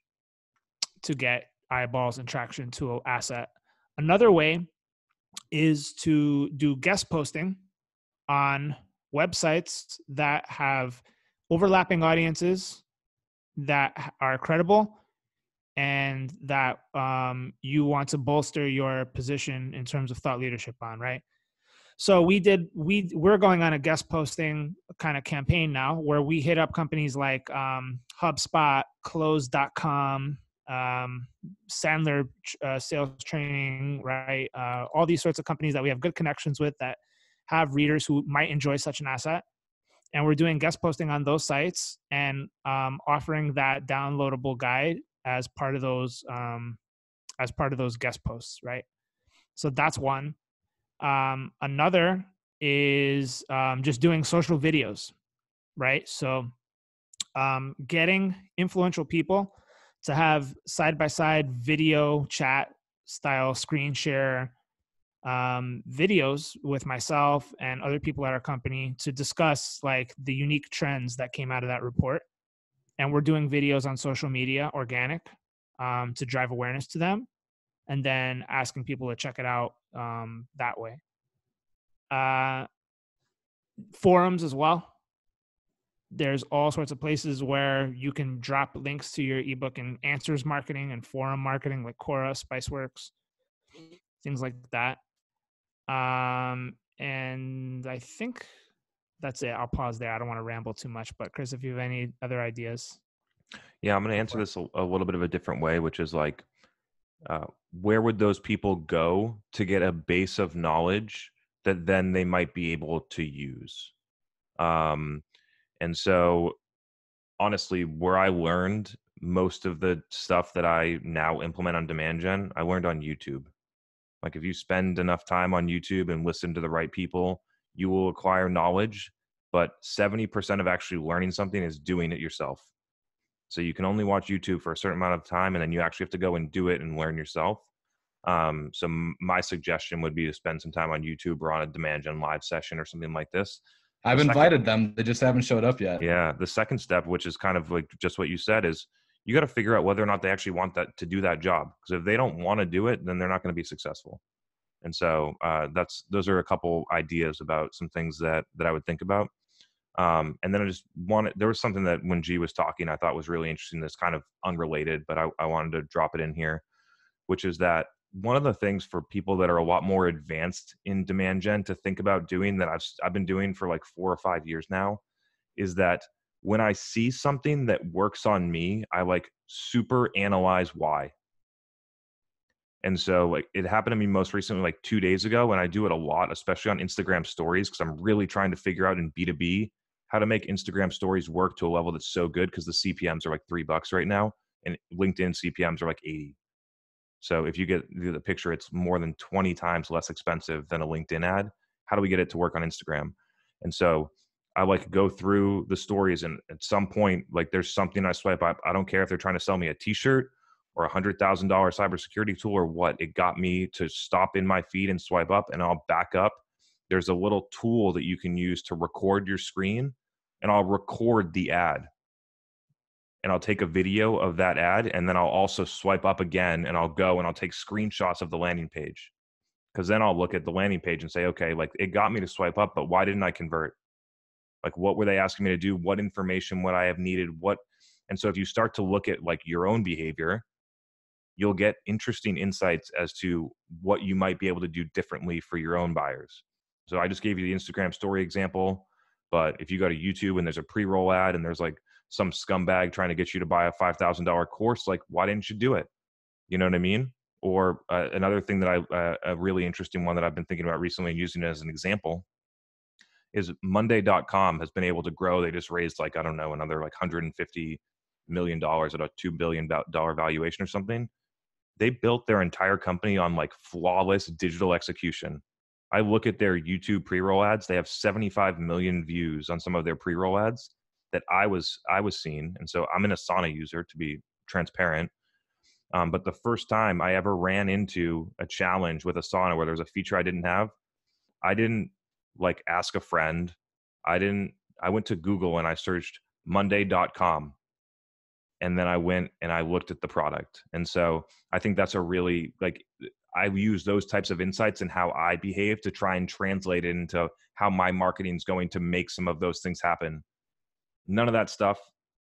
to get eyeballs and traction to an asset. Another way is to do guest posting on websites that have overlapping audiences that are credible and that you want to bolster your position in terms of thought leadership on, right? So we're going on a guest posting kind of campaign now where we hit up companies like HubSpot, Close.com, Sandler Sales Training, right? All these sorts of companies that we have good connections with that have readers who might enjoy such an asset. And we're doing guest posting on those sites and offering that downloadable guide as part of those guest posts, right? So that's one. Another is just doing social videos, right? So getting influential people to have side-by-side video chat style screen share videos with myself and other people at our company to discuss like the unique trends that came out of that report. And we're doing videos on social media, organic, to drive awareness to them, and then asking people to check it out that way. Forums as well. There's all sorts of places where you can drop links to your ebook and answers marketing and forum marketing, like Quora, Spiceworks, things like that. And I think that's it. I'll pause there. I don't want to ramble too much, but Chris, if you have any other ideas. Yeah, I'm going to answer this a little bit of a different way, which is like, where would those people go to get a base of knowledge that then they might be able to use? And so honestly, where I learned most of the stuff that I now implement on demand gen, I learned on YouTube. Like if you spend enough time on YouTube and listen to the right people, you will acquire knowledge, but 70% of actually learning something is doing it yourself. So you can only watch YouTube for a certain amount of time, and then you actually have to go and do it and learn yourself. So my suggestion would be to spend some time on YouTube or on a demand gen live session or something like this. I've invited them. They just haven't showed up yet. Yeah. The second step, which is kind of like just what you said, is you got to figure out whether or not they actually want that to do that job. Because if they don't want to do it, then they're not going to be successful. And so those are a couple ideas about some things that I would think about. And then I just there was something that when G was talking, I thought was really interesting. That's kind of unrelated, but I wanted to drop it in here, which is that one of the things for people that are a lot more advanced in demand gen to think about doing that I've been doing for like 4 or 5 years now is that when I see something that works on me, I like super analyze why. And so like it happened to me most recently, like 2 days ago, and I do it a lot, especially on Instagram stories, because I'm really trying to figure out in B2B how to make Instagram stories work to a level that's so good, because the CPMs are like $3 right now and LinkedIn CPMs are like 80. So if you get the picture, it's more than 20 times less expensive than a LinkedIn ad. How do we get it to work on Instagram? And so I like go through the stories, and at some point, like there's something I swipe up. I don't care if they're trying to sell me a t-shirt or $100,000 cybersecurity tool or what. It got me to stop in my feed and swipe up, and I'll back up. There's a little tool that you can use to record your screen, and I'll record the ad. And I'll take a video of that ad, and then I'll also swipe up again, and I'll go and I'll take screenshots of the landing page. Because then I'll look at the landing page and say, okay, like it got me to swipe up, but why didn't I convert? Like what were they asking me to do? What information would I have needed? And so if you start to look at like your own behavior, you'll get interesting insights as to what you might be able to do differently for your own buyers. So I just gave you the Instagram story example, but if you go to YouTube and there's a pre-roll ad and there's like some scumbag trying to get you to buy a $5,000 course, like why didn't you do it? You know what I mean? Or another thing that a really interesting one that I've been thinking about recently and using it as an example is Monday.com has been able to grow. They just raised like, I don't know, another like $150 million at a $2 billion valuation or something. They built their entire company on like flawless digital execution. I look at their YouTube pre-roll ads. They have 75 million views on some of their pre-roll ads that I was seeing. And so I'm an Asana user, to be transparent. But the first time I ever ran into a challenge with Asana where there was a feature I didn't have, I didn't like ask a friend. I went to Google and I searched Monday.com. And then I went and I looked at the product. And so I think that's a really, like, I use those types of insights and how I behave to try and translate it into how my marketing is going to make some of those things happen. None of that stuff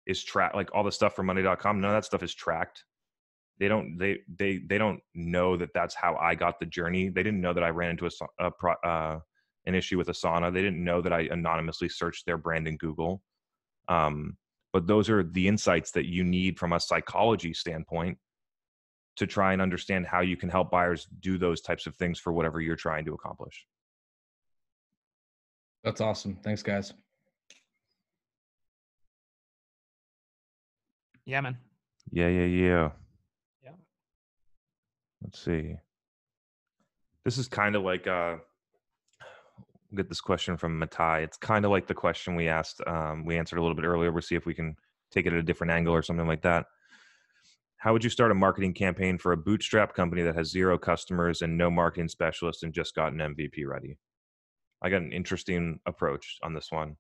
is tracked. Like all the stuff from Monday.com, none of that stuff is tracked. They don't know that that's how I got the journey. They didn't know that I ran into an issue with Asana. They didn't know that I anonymously searched their brand in Google. But those are the insights that you need from a psychology standpoint to try and understand how you can help buyers do those types of things for whatever you're trying to accomplish. That's awesome. Thanks, guys. Yeah, man. Yeah. Yeah. Let's see. This is kind of like we'll get this question from Matai. It's kind of like the question we asked, we answered a little bit earlier. We'll see if we can take it at a different angle or something like that. how would you start a marketing campaign for a bootstrap company that has 0 customers and no marketing specialist and just got an MVP ready? I got an interesting approach on this one.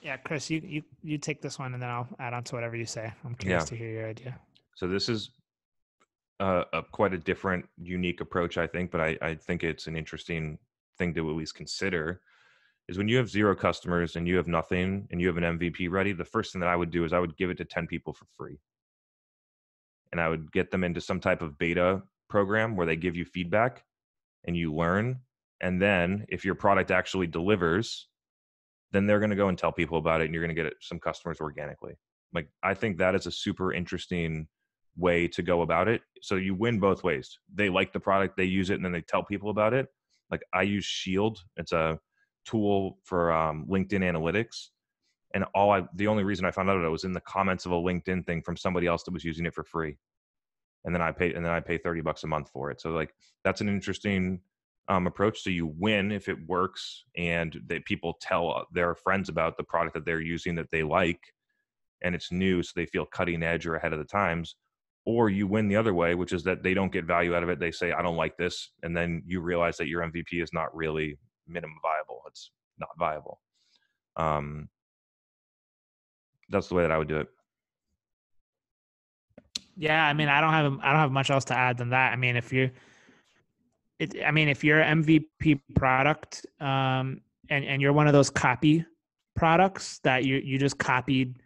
Yeah, Chris, you take this one and then I'll add on to whatever you say. I'm curious to hear your idea. So this is quite a different, unique approach, I think, but I think it's an interesting thing to at least consider. Is when you have 0 customers and you have nothing and you have an MVP ready, the first thing that I would do is I would give it to 10 people for free. And I would get them into some type of beta program where they give you feedback and you learn. And then if your product actually delivers, then they're going to go and tell people about it and you're going to get some customers organically. Like, I think that is a super interesting way to go about it. So you win both ways. They like the product, they use it, and then they tell people about it. Like, I use Shield. It's a tool for LinkedIn analytics. And the only reason I found out about it was in the comments of a LinkedIn thing from somebody else that was using it for free. And then I pay $30 a month for it. So like, that's an interesting approach. So you win if it works and people tell their friends about the product that they're using that they like, and it's new, so they feel cutting edge or ahead of the times. Or you win the other way, which is that they don't get value out of it. They say, I don't like this. And then you realize that your MVP is not really minimum viable. It's not viable. That's the way that I would do it. Yeah, I mean, I don't have much else to add than that. I mean, if you're MVP product, and you're one of those copy products that you just copied,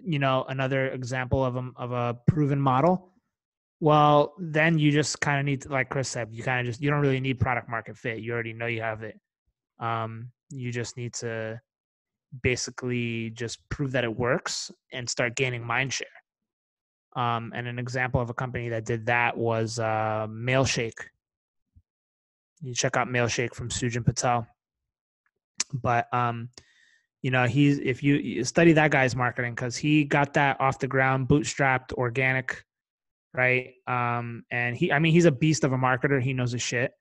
another example of a proven model, well, then you just kind of need to, like Chris said, you don't really need product market fit. You already know you have it. You just need to basically just prove that it works and start gaining mind share. And an example of a company that did that was Mailshake. You check out Mailshake from Sujin Patel. But if you study that guy's marketing, because he got that off the ground, bootstrapped, organic, right? And he's a beast of a marketer. He knows his shit.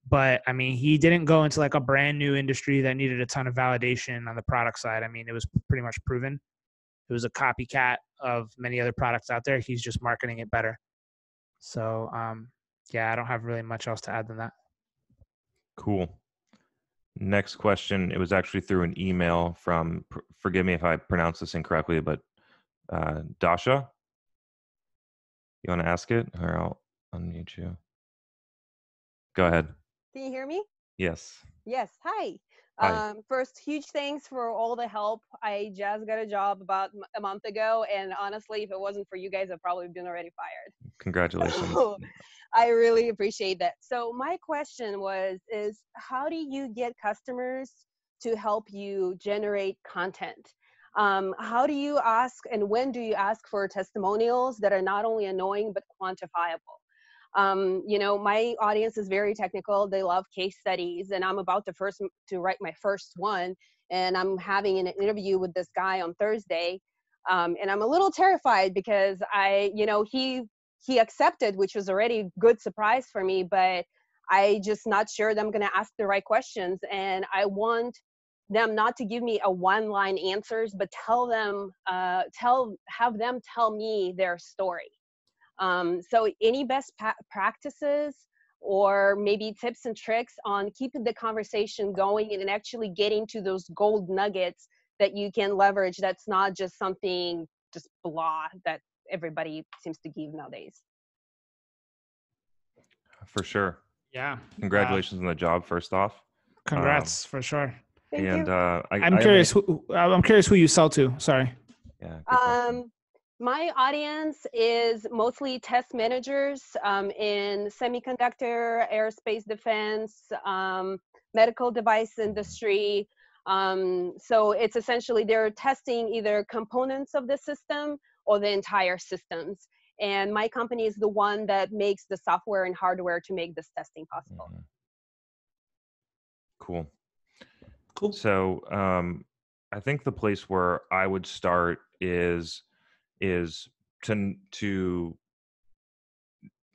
But I mean, he didn't go into like a brand new industry that needed a ton of validation on the product side. I mean, it was pretty much proven. It was a copycat of many other products out there. He's just marketing it better. So, I don't have really much else to add than that. Cool. Next question. It was actually through an email from, forgive me if I pronounce this incorrectly, but Dasha. You want to ask it, or I'll unmute you? Go ahead. Can you hear me? Yes. Yes. Hi. First, huge thanks for all the help. I just got a job about a month ago, and honestly, if it wasn't for you guys, I'd probably been already fired. Congratulations. So, I really appreciate that. So my question is how do you get customers to help you generate content? How do you ask, and when do you ask for testimonials that are not only annoying but quantifiable? My audience is very technical. They love case studies, and I'm about to write my first one, and I'm having an interview with this guy on Thursday. And I'm a little terrified because he accepted, which was already a good surprise for me, but I just not sure that I'm going to ask the right questions. And I want them not to give me a one-line answers, but have them tell me their story. So any best practices or maybe tips and tricks on keeping the conversation going and actually getting to those gold nuggets that you can leverage, that's not just something just blah that everybody seems to give nowadays. For sure. Yeah. Congratulations on the job, first off. Congrats, for sure. Thank you. I'm curious who you sell to. Sorry. Yeah. My audience is mostly test managers in semiconductor, aerospace defense, medical device industry. So it's essentially they're testing either components of the system or the entire systems. And my company is the one that makes the software and hardware to make this testing possible. Cool. So I think the place where I would start is to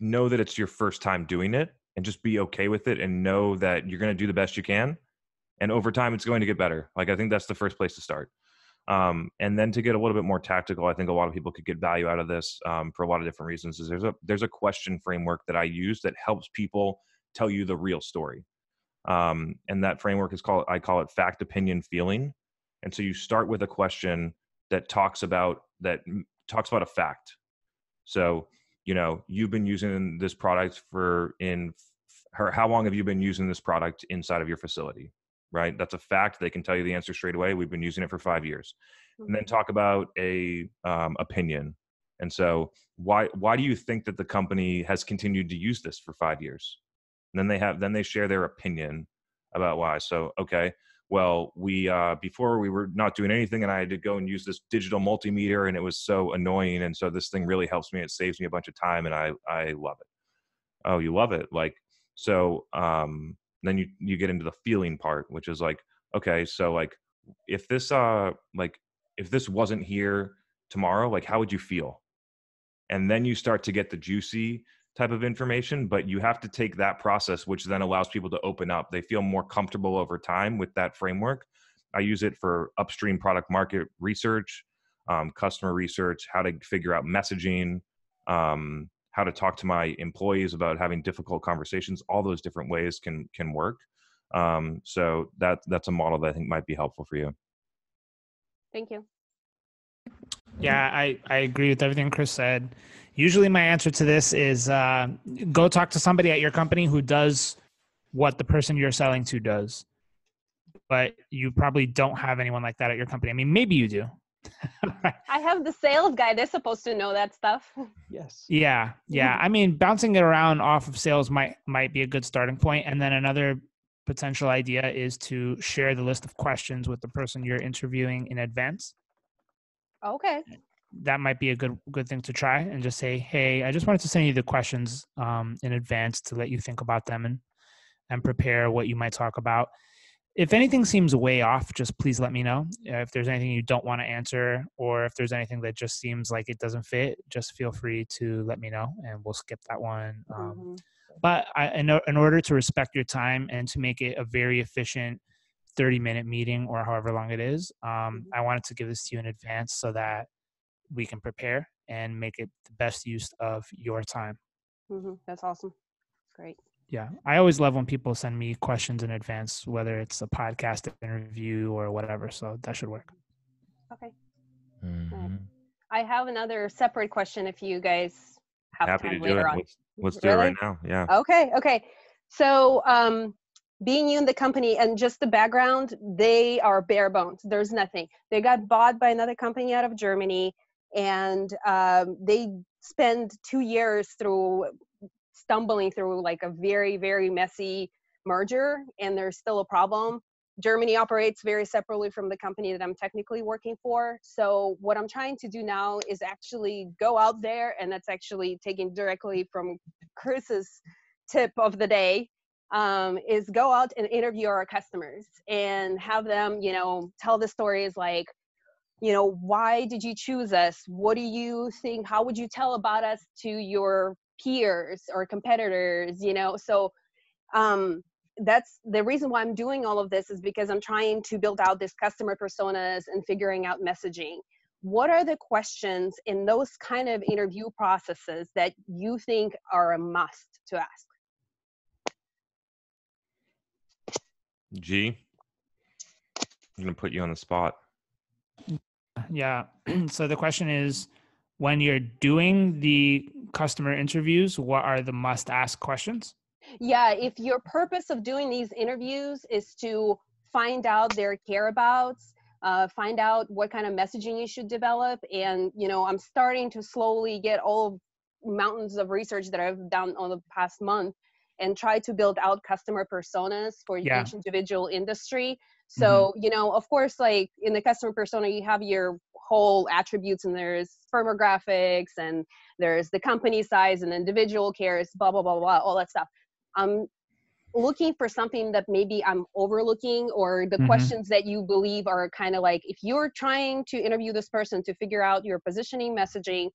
know that it's your first time doing it and just be okay with it and know that you're going to do the best you can. And over time, it's going to get better. Like, I think that's the first place to start. And then to get a little bit more tactical, I think a lot of people could get value out of this for a lot of different reasons. Is there's a question framework that I use that helps people tell you the real story. And that framework I call it fact, opinion, feeling. And so you start with a question that talks about a fact. So, you've been using this product how long have you been using this product inside of your facility, right? That's a fact. They can tell you the answer straight away. We've been using it for 5 years. And then talk about a opinion. And so why do you think that the company has continued to use this for 5 years? And then they share their opinion about why. So, okay, well, before we were not doing anything and I had to go and use this digital multimeter and it was so annoying. And so this thing really helps me. It saves me a bunch of time and I love it. Oh, you love it. So then you get into the feeling part, which is okay, so if this wasn't here tomorrow, how would you feel? And then you start to get the juicy type of information, but you have to take that process, which then allows people to open up. They feel more comfortable over time with that framework. I use it for upstream product market research, customer research, how to figure out messaging, how to talk to my employees about having difficult conversations. All those different ways can work. So that's a model that I think might be helpful for you. Thank you. Yeah, I agree with everything Chris said. Usually my answer to this is go talk to somebody at your company who does what the person you're selling to does. But you probably don't have anyone like that at your company. I mean, maybe you do. I have the sales guy. They're supposed to know that stuff. Yes. Yeah. I mean, bouncing it around off of sales might be a good starting point. And then another potential idea is to share the list of questions with the person you're interviewing in advance. Okay. That might be a good thing to try, and just say, hey, I just wanted to send you the questions in advance to let you think about them and prepare what you might talk about. If anything seems way off, just please let me know. If there's anything you don't want to answer, or if there's anything that just seems like it doesn't fit, just feel free to let me know and we'll skip that one. But in order to respect your time and to make it a very efficient 30-minute meeting or however long it is, I wanted to give this to you in advance so that we can prepare and make it the best use of your time. That's awesome. Great. Yeah. I always love when people send me questions in advance, whether it's a podcast interview or whatever. So that should work. Okay. Right. I have another separate question if you guys have Happy time to do later it. on. Let's do it right now. Yeah. Okay. So being you in the company and just the background, they are bare bones. There's nothing. They got bought by another company out of Germany, and they spend 2 years stumbling through a very, very messy merger, and there's still a problem. Germany operates very separately from the company that I'm technically working for. So what I'm trying to do now is actually go out there, and that's actually taken directly from Chris's tip of the day, is go out and interview our customers and have them, tell the stories why did you choose us? What do you think? How would you tell about us to your peers or competitors? So that's the reason why I'm doing all of this, is because I'm trying to build out this customer personas and figuring out messaging. What are the questions in those kind of interview processes that you think are a must to ask? G, I'm going to put you on the spot. Yeah. So the question is, when you're doing the customer interviews, what are the must ask questions? Yeah, if your purpose of doing these interviews is to find out their whereabouts, find out what kind of messaging you should develop. And, I'm starting to slowly get all mountains of research that I've done on the past month and try to build out customer personas for each individual industry. So, of course, in the customer persona, you have your whole attributes, and there's firmographics, and there's the company size and individual cares, blah, blah, blah, blah, all that stuff. I'm looking for something that maybe I'm overlooking, or the questions that you believe are kind of if you're trying to interview this person to figure out your positioning, messaging,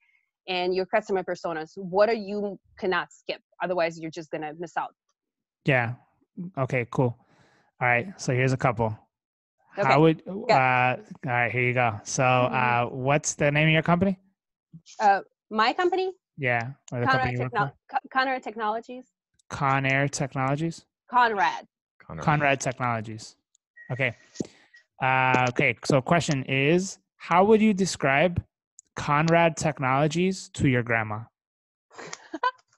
and your customer personas, what are you cannot skip? Otherwise, you're just going to miss out. Yeah. Okay, cool. All right. So here's a couple. Okay. How would all right, here you go. So what's the name of your company? My company? Yeah, or the company you work for? Conrad Technologies. Conair Technologies? Conrad. Conrad Technologies. Okay. Okay, so question is, how would you describe Conrad Technologies to your grandma?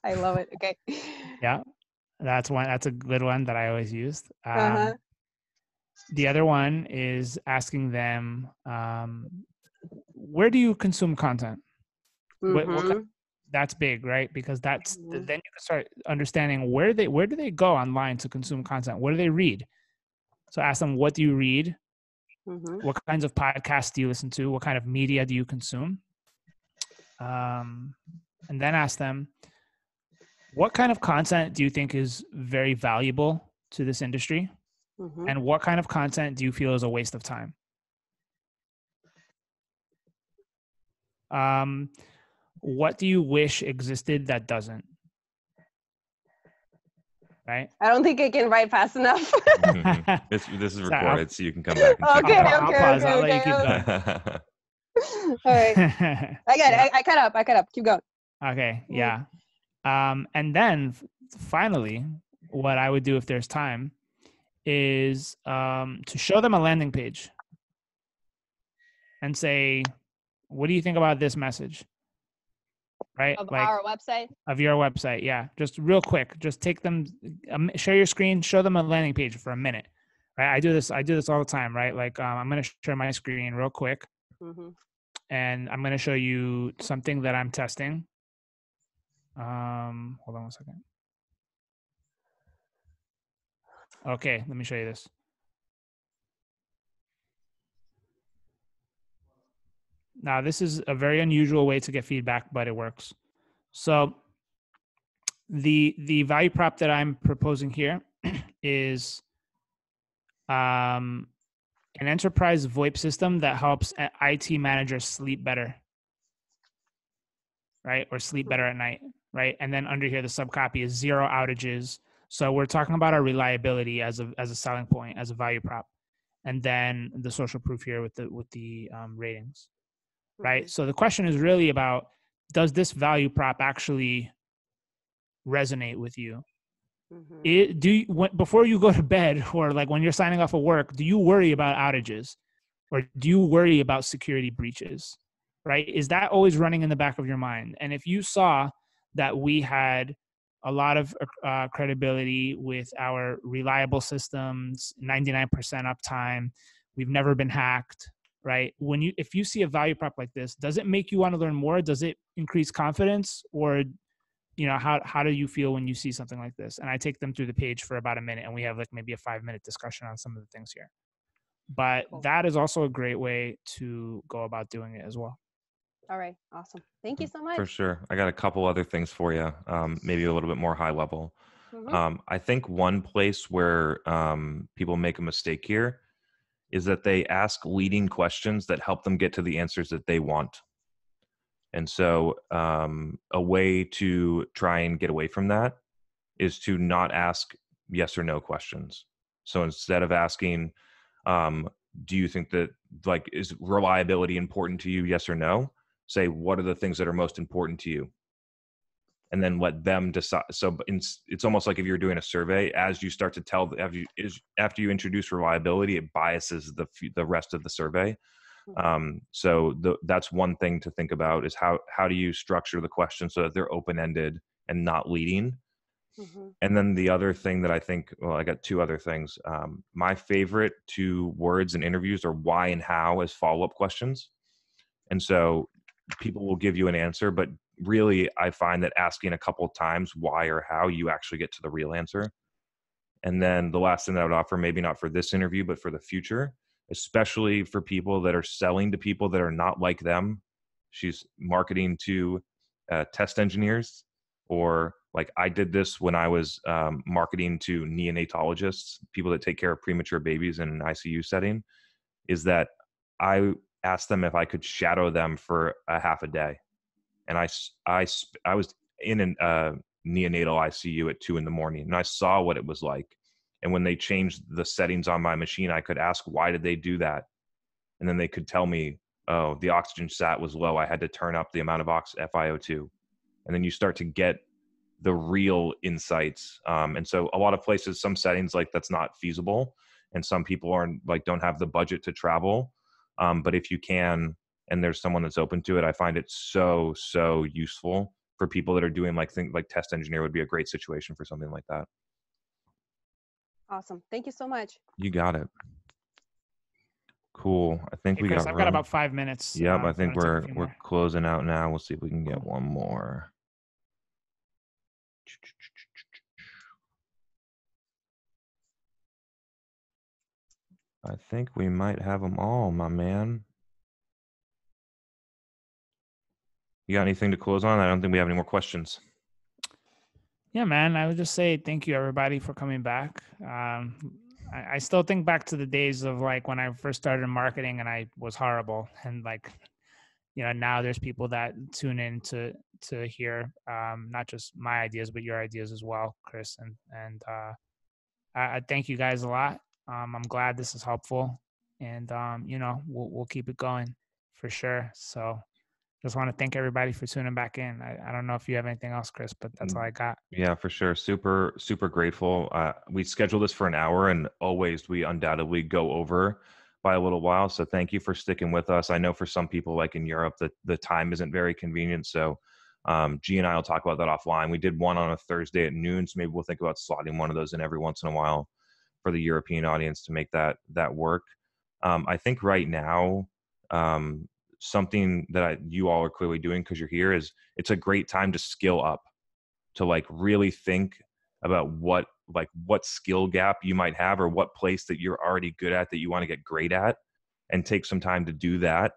I love it. Okay. Yeah, that's one. That's a good one that I always used. Uh-huh. The other one is asking them, where do you consume content? What that's big, right? Because that's then you can start understanding where do they go online to consume content? What do they read? So ask them, what do you read? What kinds of podcasts do you listen to? What kind of media do you consume? And then ask them, what kind of content do you think is very valuable to this industry? And what kind of content do you feel is a waste of time? What do you wish existed that doesn't? Right? I don't think I can write fast enough. This is recorded, so you can come back and check it out. I'll pause. I'll let you keep going. All right. I got it. I cut up. Keep going. Okay. Yeah. And then finally, what I would do if there's time is to show them a landing page and say, what do you think about this message? Right? Of our website? Of your website, yeah. Just real quick. Just take them, share your screen, show them a landing page for a minute. Right? I do this all the time, right? Like I'm going to share my screen real quick. And I'm going to show you something that I'm testing. Hold on one second. Okay, let me show you this. Now, this is a very unusual way to get feedback, but it works. So the value prop that I'm proposing here is an enterprise VoIP system that helps IT managers sleep better, right? Or sleep better at night, right? And then under here, the subcopy is 0 outages. So we're talking about our reliability as a selling point, as a value prop. And then the social proof here with the ratings. Right. So the question is really about, does this value prop actually resonate with you? Before you go to bed or like when you're signing off of work, do you worry about outages or do you worry about security breaches? Right. Is that always running in the back of your mind? And if you saw that we had a lot of credibility with our reliable systems, 99% uptime, we've never been hacked. Right? If you see a value prop like this, does it make you want to learn more? Does it increase confidence? Or, how do you feel when you see something like this? And I take them through the page for about a minute and we have like maybe a 5-minute discussion on some of the things here. But that is also a great way to go about doing it as well. All right. Awesome. Thank you so much. For sure. I got a couple other things for you, maybe a little bit more high level. I think one place where people make a mistake here is that they ask leading questions that help them get to the answers that they want. And so a way to try and get away from that is to not ask yes or no questions. So instead of asking, do you think that is reliability important to you? Yes or no? Say, what are the things that are most important to you? And then let them decide. So it's almost like if you're doing a survey, as you start to tell, after you introduce reliability, it biases the rest of the survey. So that's one thing to think about is how do you structure the question so that they're open-ended and not leading. And then the other thing that I think, I got 2 other things. My favorite 2 words in interviews are why and how as follow-up questions. And so people will give you an answer, but really I find that asking a couple of times why or how, you actually get to the real answer. And then the last thing that I would offer, maybe not for this interview, but for the future, especially for people that are selling to people that are not like them. She's marketing to test engineers, or like I did this when I was marketing to neonatologists, people that take care of premature babies in an ICU setting, is that I asked them if I could shadow them for a half a day. And I was in a neonatal ICU at 2 a.m, and I saw what it was like. And when they changed the settings on my machine, I could ask, why did they do that? And then they could tell me, oh, the oxygen sat was low. I had to turn up the amount of FiO2. And then you start to get the real insights. And so a lot of places, some settings, like that's not feasible. And some people aren't like, don't have the budget to travel. But if you can, and there's someone that's open to it, I find it so, so useful for people that are doing like test engineer would be a great situation for something like that. Awesome. Thank you so much. You got it. Cool. I think Hey, we Chris, got I've got about 5 minutes. Yep. I if you think wanna take a few we're more. closing out now. We'll see if we can get Cool. one more. I think we might have them all, my man. You got anything to close on? I don't think we have any more questions. Yeah, man. I would just say thank you, everybody, for coming back. I still think back to the days of like when I first started marketing and I was horrible. And like, you know, now there's people that tune in to hear not just my ideas, but your ideas as well, Chris. And I thank you guys a lot. I'm glad this is helpful. And, you know, we'll keep it going for sure. So just want to thank everybody for tuning back in. I don't know if you have anything else, Chris, but that's all I got. Yeah, for sure. Super, super grateful. We scheduled this for an hour, and always we undoubtedly go over by a little while. So thank you for sticking with us. I know for some people, like in Europe, the time isn't very convenient. So G and I will talk about that offline. We did one on a Thursday at noon, so maybe we'll think about slotting one of those in every once in a while for the European audience to make that work. I think right now, something that you all are clearly doing because you're here is it's a great time to skill up, to like really think about what skill gap you might have or what place that you're already good at that you want to get great at, and take some time to do that.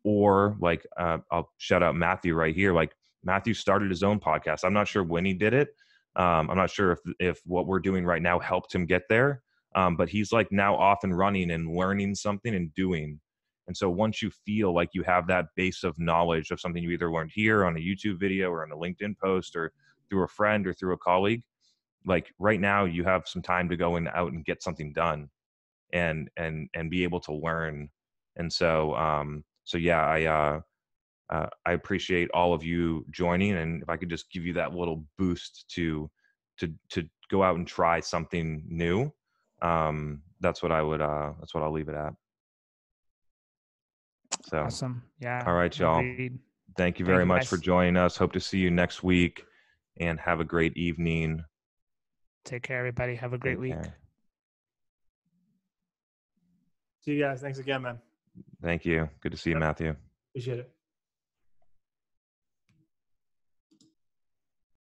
Or like I'll shout out Matthew right here. Like Matthew started his own podcast. I'm not sure when he did it. I'm not sure if what we're doing right now helped him get there. But he's like now off and running and learning something and doing. And so once you feel like you have that base of knowledge of something you either learned here on a YouTube video or on a LinkedIn post or through a friend or through a colleague, like right now you have some time to go out and get something done and be able to learn. And so, yeah, I appreciate all of you joining. And if I could just give you that little boost to go out and try something new, that's what I'll leave it at. So Awesome. Yeah. All right, y'all. Agreed. Thank you very much guys. for joining us. Hope to see you next week, and have a great evening. Take care, everybody. Have a great week. See you guys. Thanks again, man. Thank you. Good to see you, Matthew. Appreciate it.